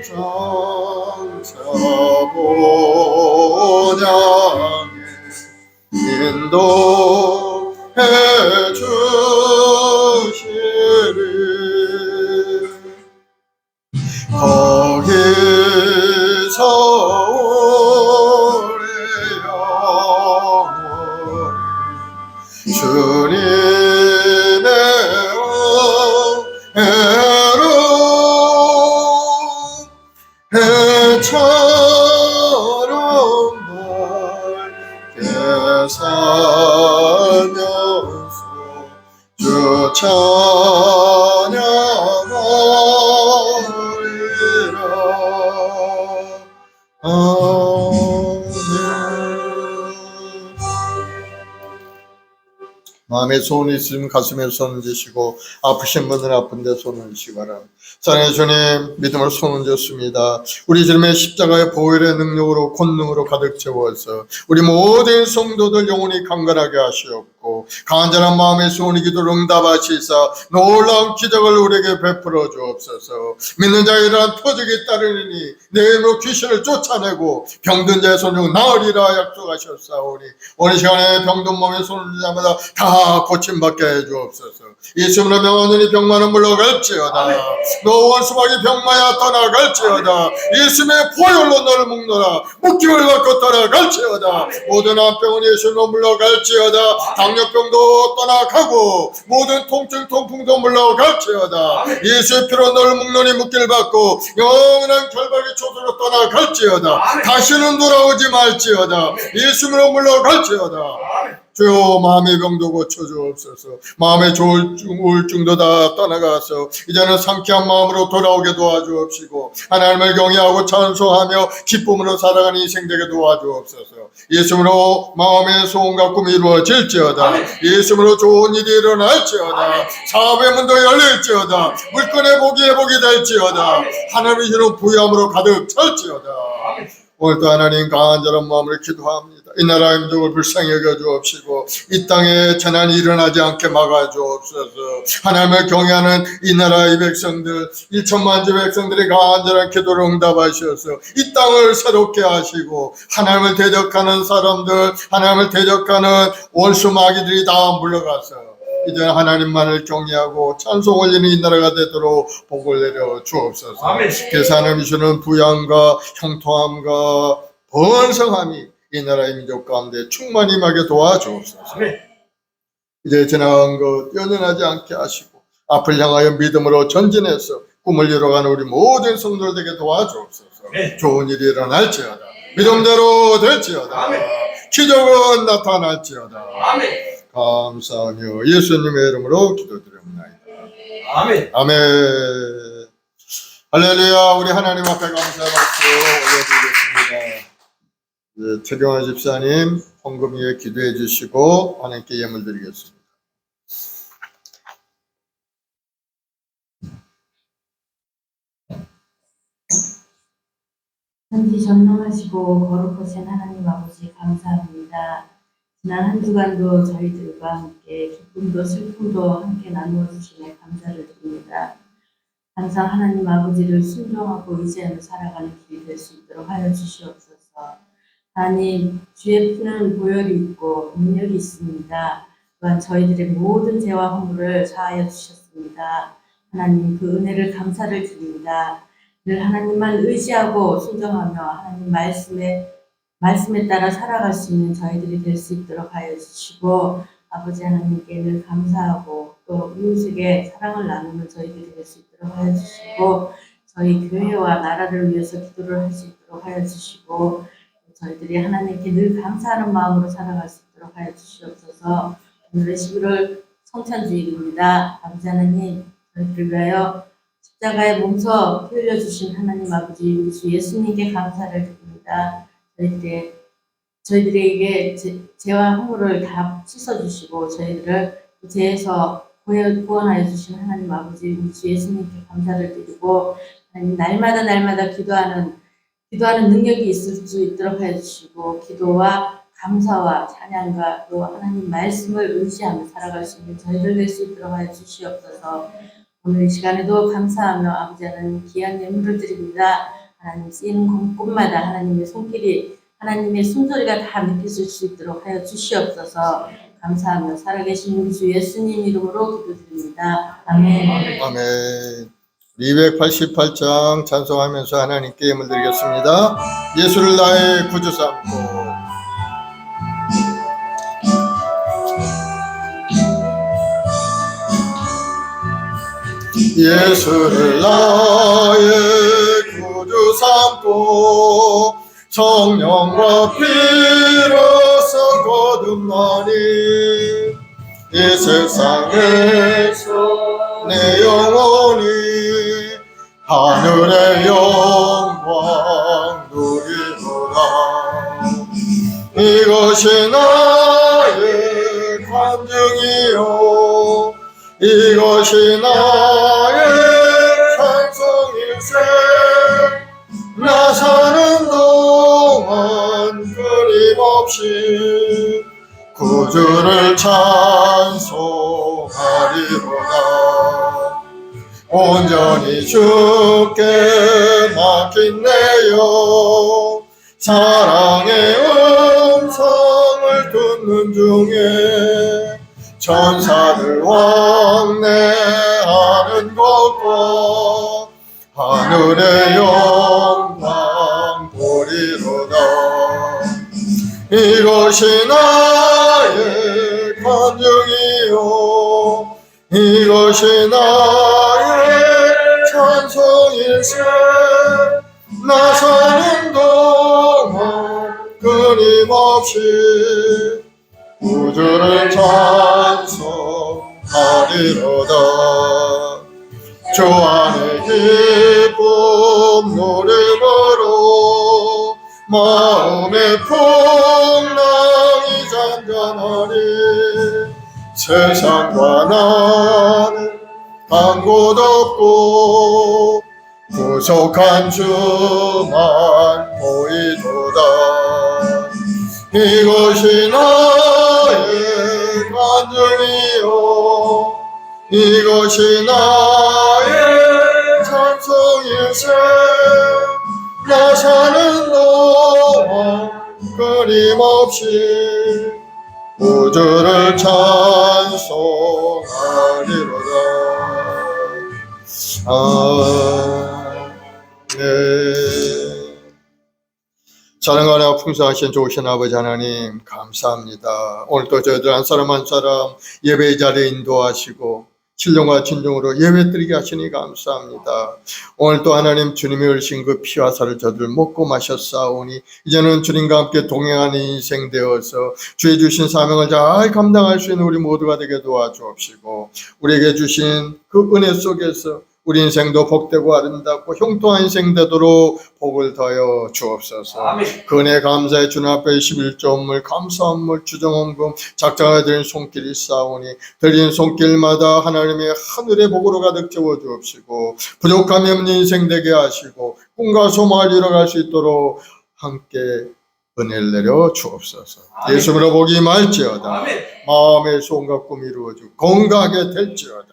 장차 본향에 인도해 주시리 거기서 오래 영원히 주님의 은혜로 해처럼 밝게 살면서 주 찬양하리라. 마음에 소원이 있으면 가슴에 손을 쥐시고 아프신 분은 아픈데 손을 쥐거라. 사랑의 주님, 믿음으로 손을 쥐었습니다. 우리 주님의 십자가의 보혈의 능력으로 권능으로 가득 채워서 우리 모든 성도들 영혼이 강건하게 하시옵고 간절한 마음의 소원이 기도를 응답하시사 놀라운 기적을 우리에게 베풀어 주옵소서. 믿는 자에 일어난 표적이 따르니 내 이름으로 귀신을 쫓아내고 병든 자의 손을 나으리라 약속하셨사오니 오늘 시간에 병든 몸에 손을 쥐자마자 다 고침받게 해주옵소서. 예수님으로 명하노니 병마는 물러갈지어다. 너 원수박이 병마야 떠나갈지어다. 예수님의 보혈로 너를 묶노라. 묶임을 받고 떠나갈지어다. 모든 암병은 예수님으로 물러갈지어다. 당뇨병도 떠나가고 모든 통증 통풍도 물러갈지어다. 예수의 피로 너를 묶노니 묶임을 받고 영원한 결박의 초소로 떠나갈지어다. 다시는 돌아오지 말지어다. 예수님으로 물러갈지어다. 주여 마음의 병도 고쳐주옵소서. 마음의 우울증도 다 떠나가서 이제는 상쾌한 마음으로 돌아오게 도와주옵시고 하나님을 경외하고 찬송하며 기쁨으로 살아가는 인생 되게 도와주옵소서. 예수님으로 마음의 소원과 꿈이 이루어질지어다. 예수님으로 좋은 일이 일어날지어다. 사업의 문도 열릴지어다. 물건의 복이 회복이 될지어다. 하나님의 주는 부유함으로 가득 찰지어다. 오늘도 하나님 간절한 마음으로 기도합니다. 이 나라의 민족을 불쌍히 여겨주옵시고 이 땅에 재난이 일어나지 않게 막아주옵소서. 하나님을 경외하는 이 나라의 백성들 1천만주 백성들의 간절한 기도를 응답하셔서 이 땅을 새롭게 하시고 하나님을 대적하는 사람들, 하나님을 대적하는 원수 마귀들이 다 물러가서 이제 하나님만을 경외하고 찬송 올리는 이 나라가 되도록 복을 내려 주옵소서. 그래서 하나님이 주는 부양과 형통함과 번성함이 이 나라의 민족 가운데 충만히 임하게 도와주옵소서. 이제 지나간 것 연연하지 않게 하시고 앞을 향하여 믿음으로 전진해서 꿈을 이뤄가는 우리 모든 성도들 되게 도와주옵소서. 좋은 일이 일어날지어다. 믿음대로 될지어다. 기적은 나타날지어다. 감사하며 예수님의 이름으로 기도드립니다. 아멘. 아멘. 할렐루야. 우리 하나님 앞에 감사의 박수 올려드리겠습니다. 네, 최경화 집사님 헌금 위에 기도해 주시고 하나님께 예물 드리겠습니다. 선지 전능하시고 거룩하신 하나님 아버지 감사합니다. 지난 한 주간도 저희들과 함께 기쁨도 슬픔도 함께 나누어 주시며 감사를 드립니다. 항상 하나님 아버지를 순종하고 의지하며 살아가는 길이 될 수 있도록 하여 주시옵소서. 하나님, 주의 피는 보혈이 있고 능력이 있습니다. 또한 저희들의 모든 죄와 허물을 사하여 주셨습니다. 하나님, 그 은혜를 감사를 드립니다. 늘 하나님만 의지하고 순종하며 하나님 말씀에 따라 살아갈 수 있는 저희들이 될 수 있도록 하여 주시고 아버지 하나님께 늘 감사하고 또 이웃에게 사랑을 나누는 저희들이 될 수 있도록 하여 주시고 저희 교회와 나라를 위해서 기도를 할 수 있도록 하여 주시고 저희들이 하나님께 늘 감사하는 마음으로 살아갈 수 있도록 하여 주시옵소서. 오늘의 11월 성찬주일입니다. 아버지 하나님, 저희들을 위하여 십자가에 몸소 흘려주신 하나님 아버지 우리 주 예수님께 감사를 드립니다. 저희들에게 죄와 허물을 다 씻어주시고 저희들을 죄에서 구원하여 주신 하나님 아버지 우리 주 예수님께 감사를 드리고 하나님 날마다 기도하는 능력이 있을 수 있도록 해주시고 기도와 감사와 찬양과 또 하나님 말씀을 의지하며 살아갈 수 있는 저희들 될 수 있도록 하여 주시옵소서. 오늘 이 시간에도 감사하며 아버지 하나님 귀한 예물을 드립니다. 하나님 쓰이는 곳마다 하나님의 손길이 하나님의 숨소리가 다 느껴질 수 있도록 하여 주시옵소서. 감사하며 살아계신 우리 주 예수님 이름으로 기도드립니다. 아멘. 아멘. 288장 찬송하면서 하나님께 예물 드리겠습니다. 예수를 나의 구주 삼고 예수를 나의 구주 삼고 성령과 피로써 거듭나니 이 세상에서 내 영혼이 하늘의 영광 누리노라. 이것이 나의 간증이요 이것이 나의 찬송일세. 나 사는 동안 끊임없이 구주를 찬송하리로다. 온전히 주께 맡긴 내요 사랑의 음성을 듣는 중에 천사들 왕래하는 것과 하늘의 영광 보리로다. 이것이 나의 간증이요 이것이 나의 찬송일세. 나 사는 동안 끊임없이 구주를 찬송하리로다. 주 안에 기쁨 노래하러 마음의 풍랑이 잔잔하니 세상과 나는 한 곳 없고 구속한 주만 보이도다. 이것이 나의 간증이요 이것이 나의 찬송일세. 나 사는 동안 끊임없이 구주를 찬송하리로다. 아멘. 사랑하나 풍성하신 좋으신 아버지 하나님 감사합니다. 오늘도 저희들 한 사람 한 사람 예배 자리에 인도하시고 신령과 진정으로 예배드리게 하시니 감사합니다. 오늘 또 하나님 주님이 흘리신 그 피와 살을 저들 먹고 마셨사오니 이제는 주님과 함께 동행하는 인생 되어서 주의 주신 사명을 잘 감당할 수 있는 우리 모두가 되게 도와주옵시고 우리에게 주신 그 은혜 속에서 우리 인생도 복되고 아름답고 형통한 인생 되도록 복을 더하여 주옵소서. 아멘. 그 은혜 감사해 주님 앞에 11조물 감사함물 주정원금 작정하여 드린 손길이 싸우니 드린 손길마다 하나님의 하늘의 복으로 가득 채워 주옵시고 부족함이 없는 인생 되게 하시고 꿈과 소망을 이뤄갈 수 있도록 함께 은혜를 내려 주옵소서. 아멘. 예수님으로 복이 임할지어다. 아멘. 마음의 소원과 꿈이 이루어지고 건강하게 될지어다.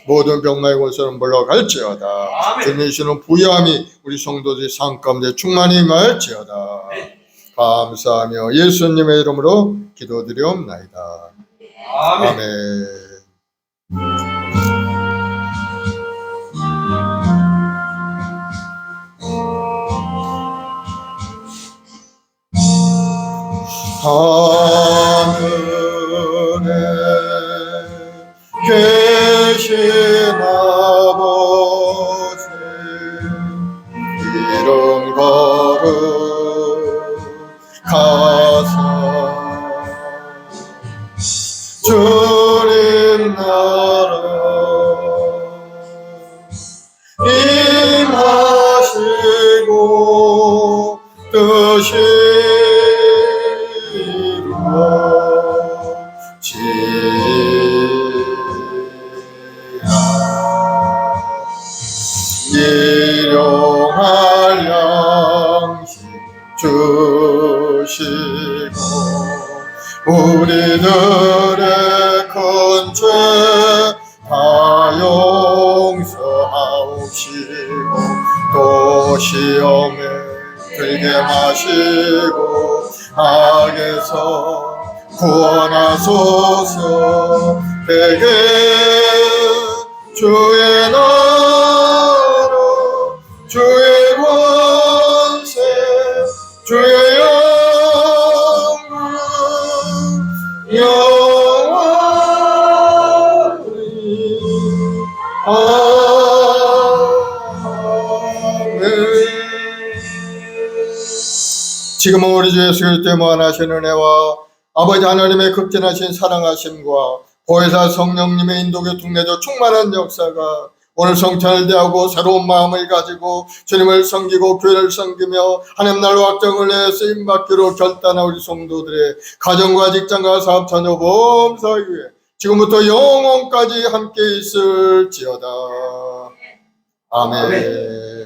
모든 병마의 권세는 물러갈지어다. 아멘. 주님이 주는 부유함이 우리 성도들의 삶 가운데 충만히 임할지어다. 아멘. 감사하며 예수님의 이름으로 기도드리옵나이다. 아멘. 아멘. 하늘에 계신 아버지 이름 거룩하사 주님 나라 임하시고 뜻이 일용할 양식 주시고 우리들의 큰 죄 다 용서하옵시고 또 시험에 들게 마시고 악에서 구원하소서. 되게 주의 나라 주의 권세 주의 영광 영원히 아멘. 지금은 우리 주 예수 그리스도의 무한하신 은혜와 아버지 하나님의 극진하신 사랑하심과 보혜사 성령님의 인도교통내조 충만한 역사가 오늘 성찬을 대하고 새로운 마음을 가지고 주님을 섬기고 교회를 섬기며 하나님 나라 확정을 내 쓰임받기로 결단한 우리 성도들의 가정과 직장과 사업 자녀 범사 위에 지금부터 영원까지 함께 있을지어다. 아멘.